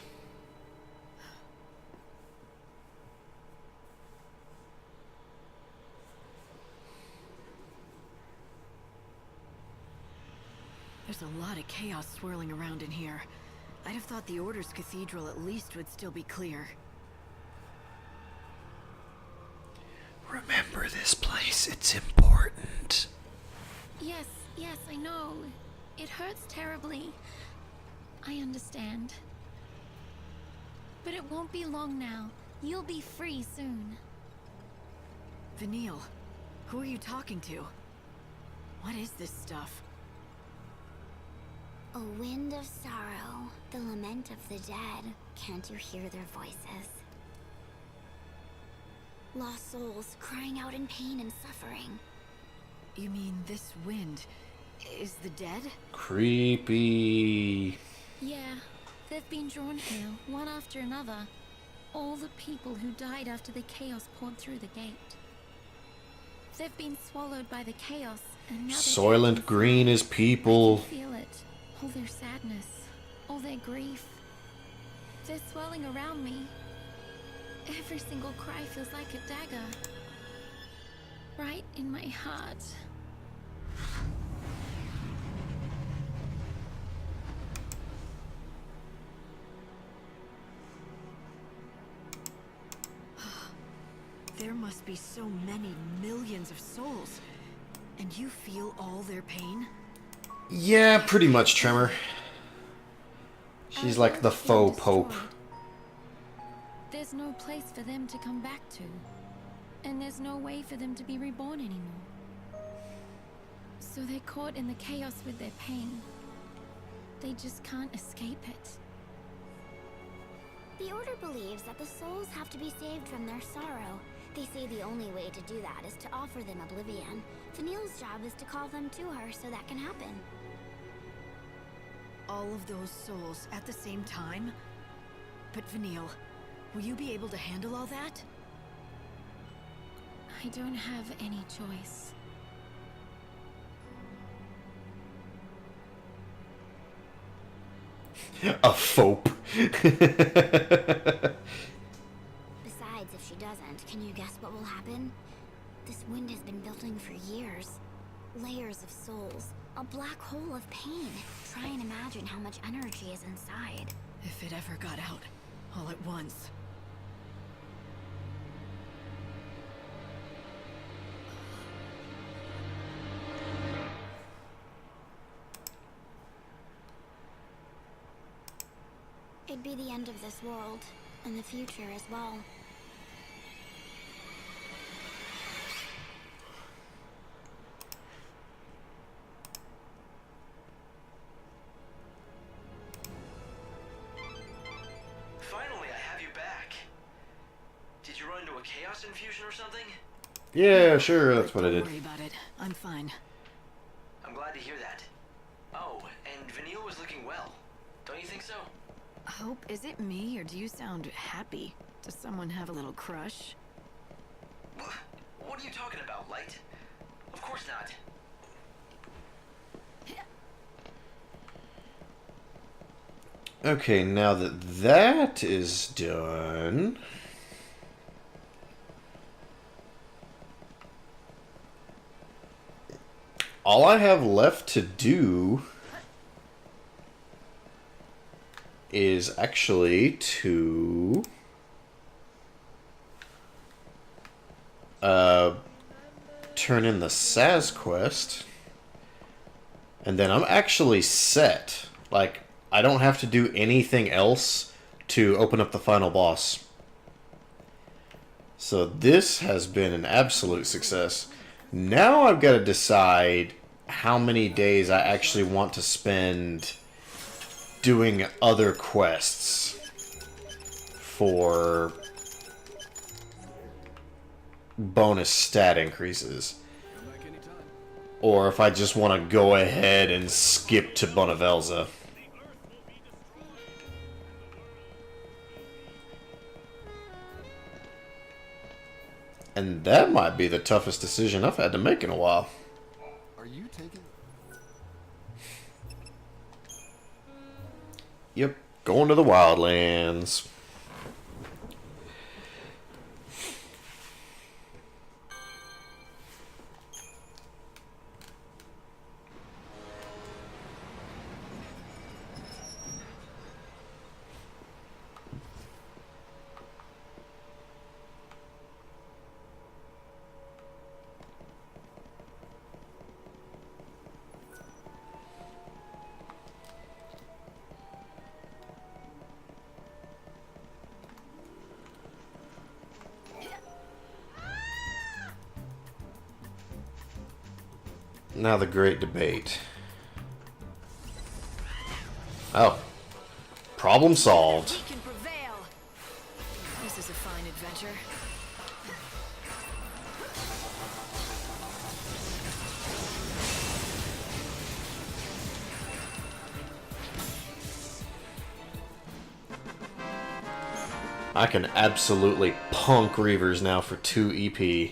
There's a lot of chaos swirling around in here. I'd have thought the Order's cathedral at least would still be clear. Remember this place, it's important. Yes, I know. It hurts terribly. I understand. But it won't be long now. You'll be free soon. Vanille, who are you talking to? What is this stuff? A wind of sorrow, the lament of the dead. Can't you hear their voices? Lost souls crying out in pain and suffering. You mean this wind is the dead? Creepy. Yeah, they've been drawn here, one after another. All the people who died after the chaos poured through the gate. They've been swallowed by the chaos, and now Soylent Green is people. I can feel it. All their sadness, all their grief. They're swirling around me. Every single cry feels like a dagger. Right in my heart. There must be so many millions of souls. And you feel all their pain? Yeah, pretty much, Tremor. She's like the faux pope. There's no place for them to come back to. And there's no way for them to be reborn anymore. So they're caught in the chaos with their pain. They just can't escape it. The Order believes that the souls have to be saved from their sorrow. They say the only way to do that is to offer them oblivion. Vanille's job is to call them to her so that can happen. All of those souls at the same time? But Vanille, will you be able to handle all that? I don't have any choice. A faux. Besides, if she doesn't, can you guess what will happen? This wind has been building for years. Layers of souls. A black hole of pain. Try and imagine how much energy is inside. If it ever got out, all at once. It'd be the end of this world, and the future as well. Finally, I have you back. Did you run into a chaos infusion or something? Yeah, sure, that's what I did. Don't worry about it. I'm fine. I'm glad to hear that. Oh, and Vanille was looking well. Don't you think so? Hope, is it me, or do you sound happy? Does someone have a little crush? What are you talking about, Light? Of course not. Okay, now that that is done... all I have left to do is actually to turn in the Saz quest, and then I'm actually set. Like, I don't have to do anything else to open up the final boss. So this has been an absolute success. Now I've got to decide how many days I actually want to spend doing other quests for bonus stat increases. Or if I just want to go ahead and skip to Bonavelza. And that might be the toughest decision I've had to make in a while. Are you taking... Yep, going to the Wildlands. Now the great debate. Oh. Problem solved. We can prevail. This is a fine adventure. I can absolutely punk Reavers now for 2 EP.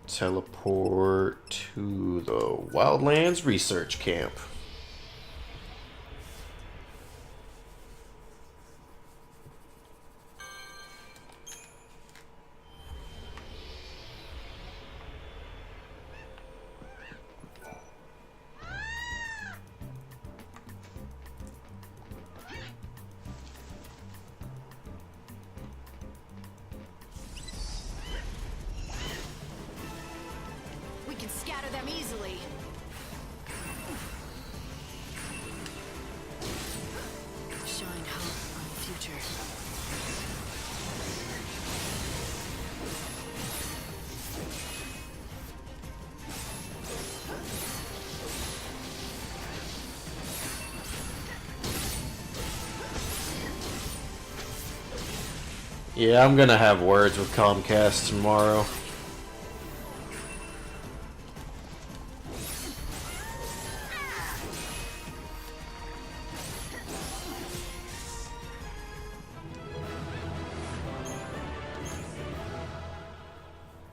Teleport to the Wildlands Research Camp. We can scatter them easily. Shine hope on the future. Yeah, I'm gonna have words with Conquest tomorrow.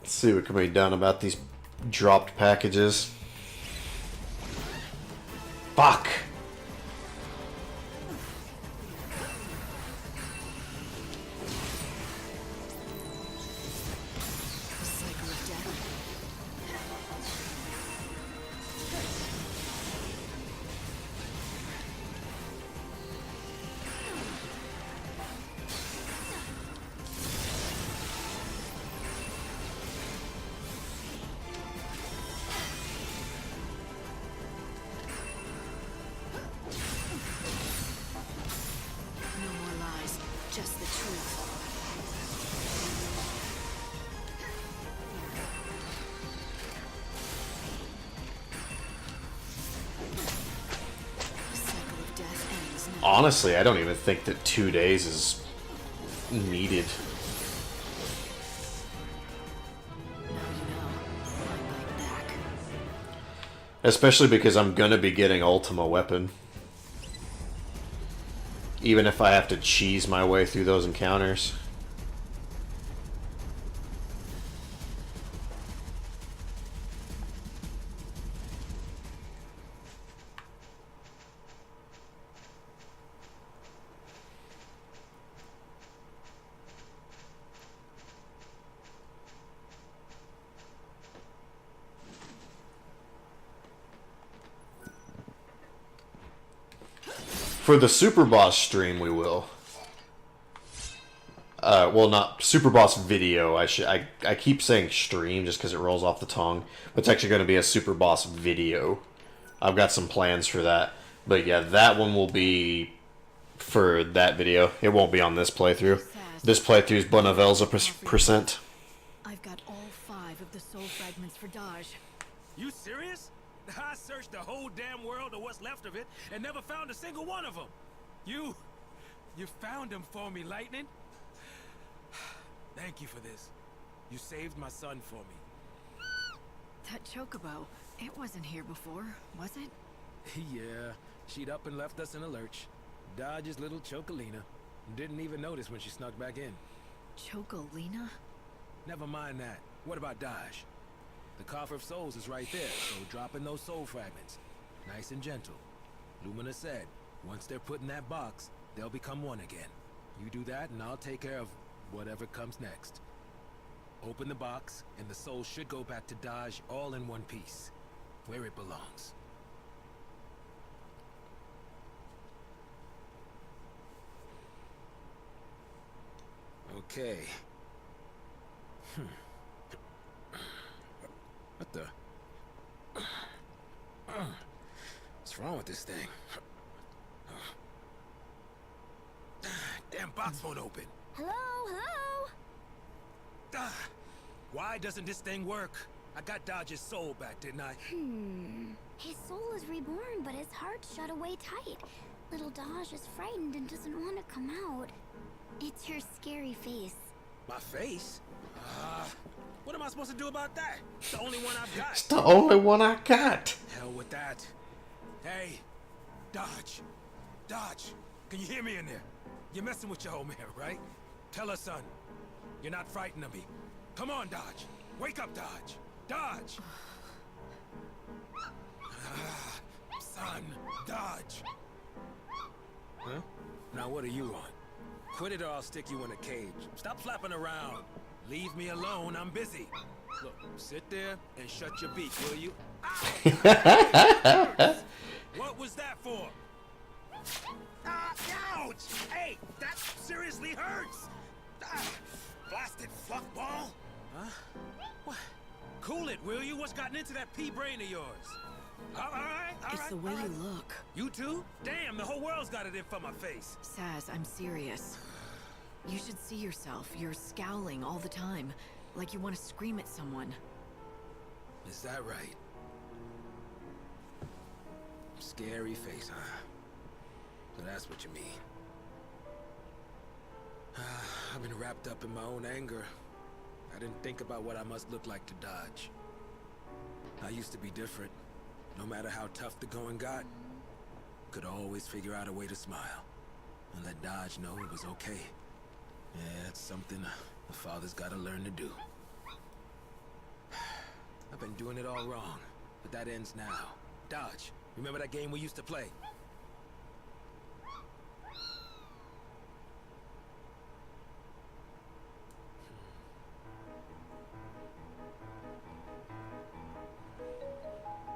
Let's see what can be done about these dropped packages. Fuck! Cycle of death. No more lies, just the truth. The cycle of death ends now. Honestly, I don't even think that 2 days is needed. Now you know. Fight back. Especially because I'm gonna be getting Ultima Weapon. Even if I have to cheese my way through those encounters. For the Super Boss stream, we will. Well, not Super Boss video. I keep saying stream just because it rolls off the tongue. But it's actually going to be a Super Boss video. I've got some plans for that. But yeah, that one will be for that video. It won't be on this playthrough. This playthrough is Bonavel's percent. I've got all 5 of the soul fragments for Daj. You serious? I searched the whole damn world or what's left of it and never found a single one of them. You found them for me, Lightning? Thank you for this. You saved my son for me. That chocobo, it wasn't here before, was it? Yeah, she'd up and left us in a lurch. Dodge's little Chocolina. Didn't even notice when she snuck back in. Chocolina? Never mind that. What about Dodge? The Coffer of Souls is right there, so drop in those soul fragments. Nice and gentle. Lumina said, once they're put in that box, they'll become one again. You do that and I'll take care of whatever comes next. Open the box, and the soul should go back to Dodge all in one piece, where it belongs. Okay. What the? What's wrong with this thing? Damn box won't open. Hello, hello? Why doesn't this thing work? I got Dodge's soul back, didn't I? His soul is reborn, but his heart's shut away tight. Little Dodge is frightened and doesn't want to come out. It's your scary face. My face? What am I supposed to do about that? It's the only one I've got. It's the only one I got. Hell with that. Hey, Dodge. Dodge, can you hear me in there? You're messing with your old man, right? Tell her, son. You're not frightened of me. Come on, Dodge. Wake up, Dodge. Dodge! Son, Dodge. Huh? Now what are you on? Quit it or I'll stick you in a cage. Stop flapping around. Leave me alone, I'm busy. Look, sit there and shut your beak, will you? Ow! What was that for? Ouch! Hey, that seriously hurts! Blasted fluff ball! Huh? What? Cool it, will you? What's gotten into that pea brain of yours? All right. It's the way you look. You too? Damn, the whole world's got it in for my face. Saz, I'm serious. You should see yourself. You're scowling all the time, like you want to scream at someone. Is that right? Scary face, huh? So that's what you mean. I've been wrapped up in my own anger. I didn't think about what I must look like to Dodge. I used to be different. No matter how tough the going got, could always figure out a way to smile and let Dodge know it was okay. Yeah, it's something a father's gotta learn to do. I've been doing it all wrong, but that ends now. Dodge, remember that game we used to play?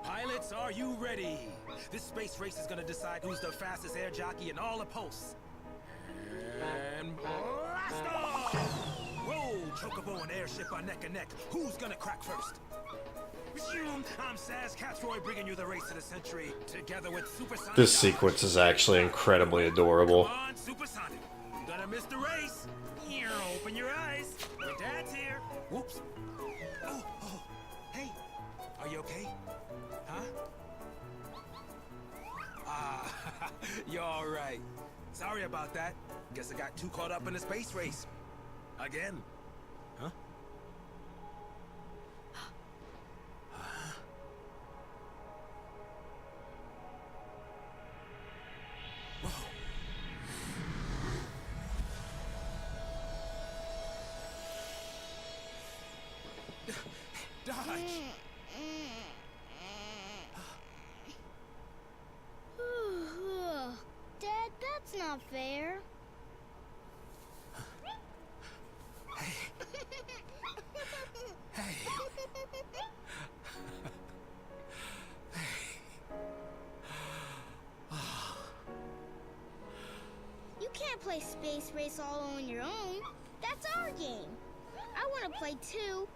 Pilots, are you ready? This space race is gonna decide who's the fastest air jockey in all the Pulse. And blast off! Roll, Chocobo and Airship are neck and neck. Who's gonna crack first? I'm Saz Catroy, bringing you the race of the century, together with Supersonic. This sequence is actually incredibly adorable. Come on, Supersonic. You gonna miss the race. Open your eyes. Your dad's here. Whoops. Oh, hey. Are you okay? Huh? You're all right. Sorry about that. Guess I got too caught up in the space race. Again. Huh? Whoa. Dodge! Dad, that's not fair. Hey. Hey. can't play Space Race all on your own. That's our game. I want to play too.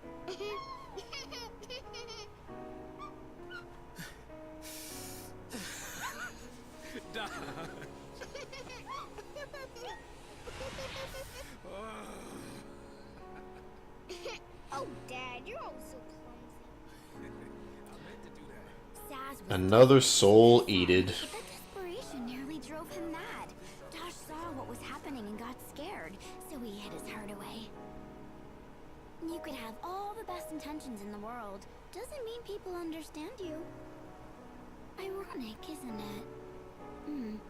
Oh, Dad, you're always so clumsy. Another soul eated. The desperation nearly drove him mad. Josh saw what was happening and got scared, so he hid his heart away. You could have all the best intentions in the world. Doesn't mean people understand you. Ironic, isn't it?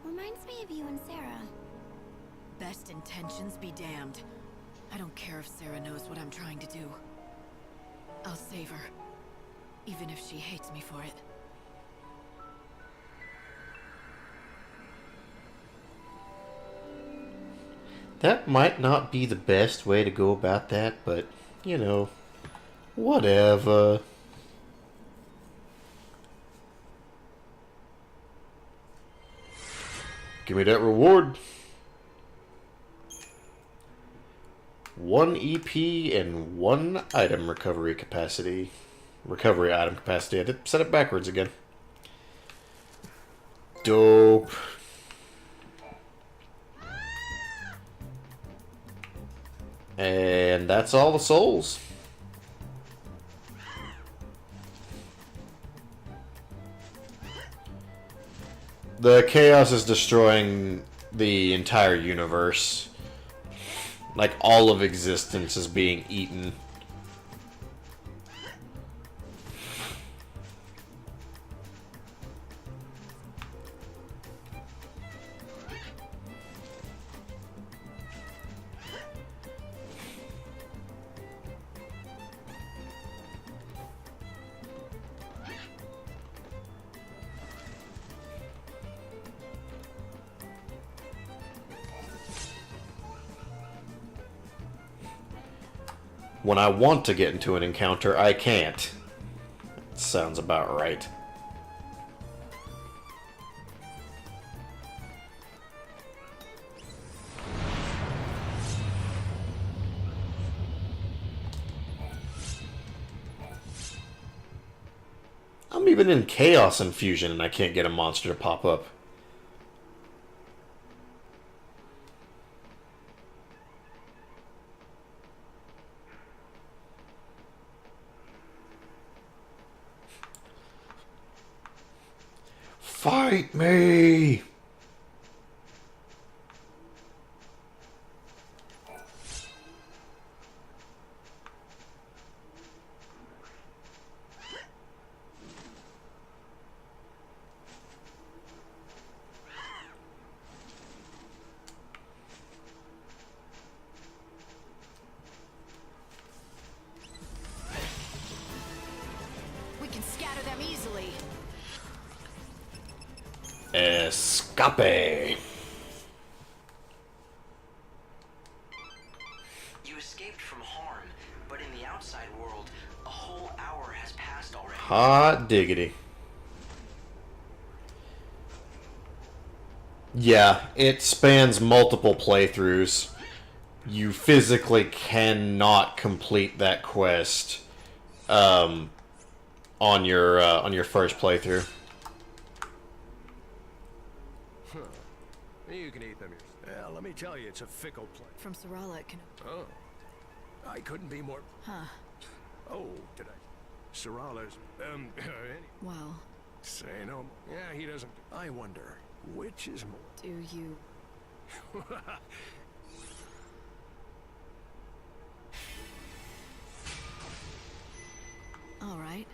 Reminds me of you and Sarah. Best intentions be damned. I don't care if Sarah knows what I'm trying to do. I'll save her, even if she hates me for it. That might not be the best way to go about that, but, you know, whatever. Give me that reward. 1 EP and 1 item recovery capacity. Recovery item capacity. I did set it backwards again. Dope. And that's all the souls. The chaos is destroying the entire universe. Like, all of existence is being eaten. When I want to get into an encounter, I can't. Sounds about right. I'm even in Chaos Infusion and I can't get a monster to pop up. Fight me! We can scatter them easily. Escape. You escaped from harm, but in the outside world, a whole hour has passed already. Hot diggity. Yeah, it spans multiple playthroughs. You physically cannot complete that quest on your first playthrough. You can eat them yourself. Well, let me tell you, it's a fickle place. From Sarala, it can... Oh. I couldn't be more... Huh. Oh, did I? Sarala's... Well... Say no more. Yeah, he doesn't... I wonder, which is more... Do you... All right.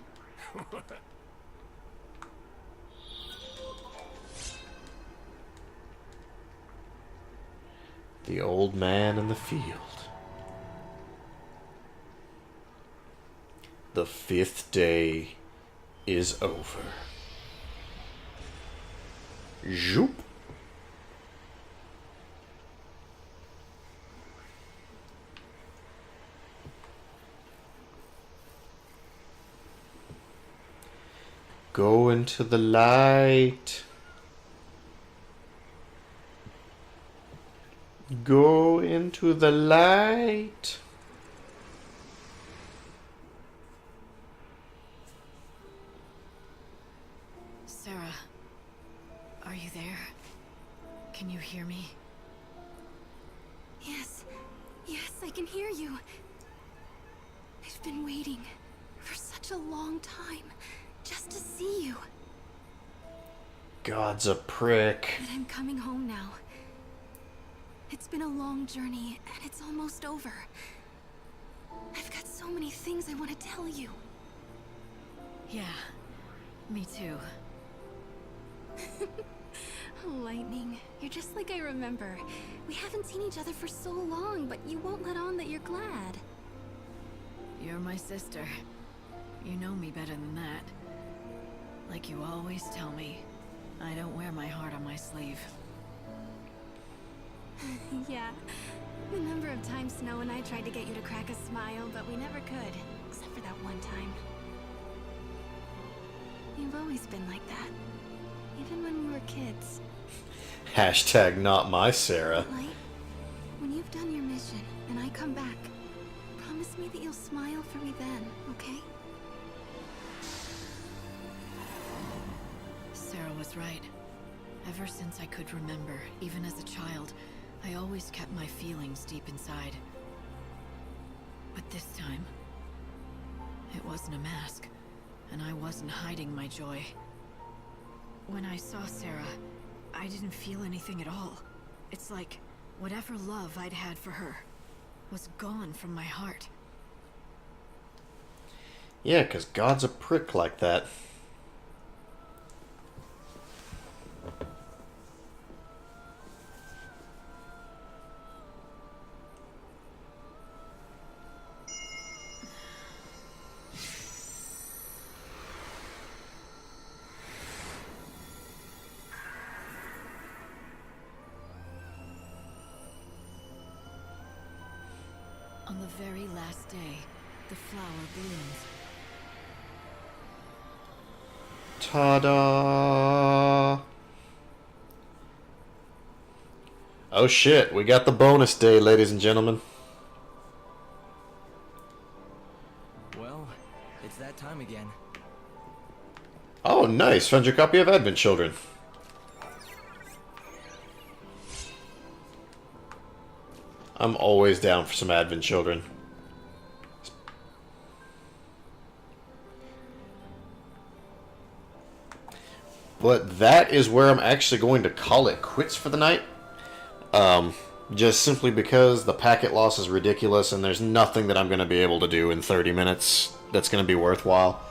The old man in the field. The 5th day is over. Zoop. Go into the light. Go into the light. Sarah, are you there? Can you hear me? Yes. Yes, I can hear you. I've been waiting for such a long time just to see you. God's a prick. But I'm coming home now. It's been a long journey, and it's almost over. I've got so many things I want to tell you. Yeah, me too. Lightning, you're just like I remember. We haven't seen each other for so long, but you won't let on that you're glad. You're my sister. You know me better than that. Like you always tell me, I don't wear my heart on my sleeve. Yeah. The number of times Snow and I tried to get you to crack a smile, but we never could. Except for that one time. You've always been like that. Even when we were kids. Hashtag not my Sarah. Light, when you've done your mission, and I come back, promise me that you'll smile for me then, okay? Sarah was right. Ever since I could remember, even as a child, I always kept my feelings deep inside. But this time, it wasn't a mask, and I wasn't hiding my joy. When I saw Sarah, I didn't feel anything at all. It's like whatever love I'd had for her was gone from my heart. Yeah, 'cause God's a prick like that. On the very last day, the flower blooms. Ta-da! Oh shit, we got the bonus day, ladies and gentlemen. Well, it's that time again. Oh, nice. Found your copy of Advent Children. I'm always down for some Advent Children. But that is where I'm actually going to call it quits for the night. Just simply because the packet loss is ridiculous and there's nothing that I'm going to be able to do in 30 minutes that's going to be worthwhile.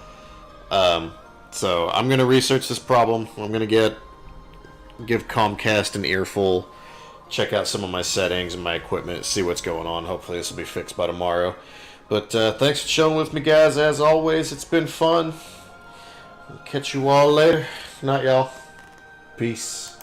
So I'm going to research this problem. I'm going to give Comcast an earful, check out some of my settings and my equipment, see what's going on. Hopefully this will be fixed by tomorrow. But thanks for chilling with me, guys. As always, it's been fun. Catch you all later. Good night, y'all. Peace.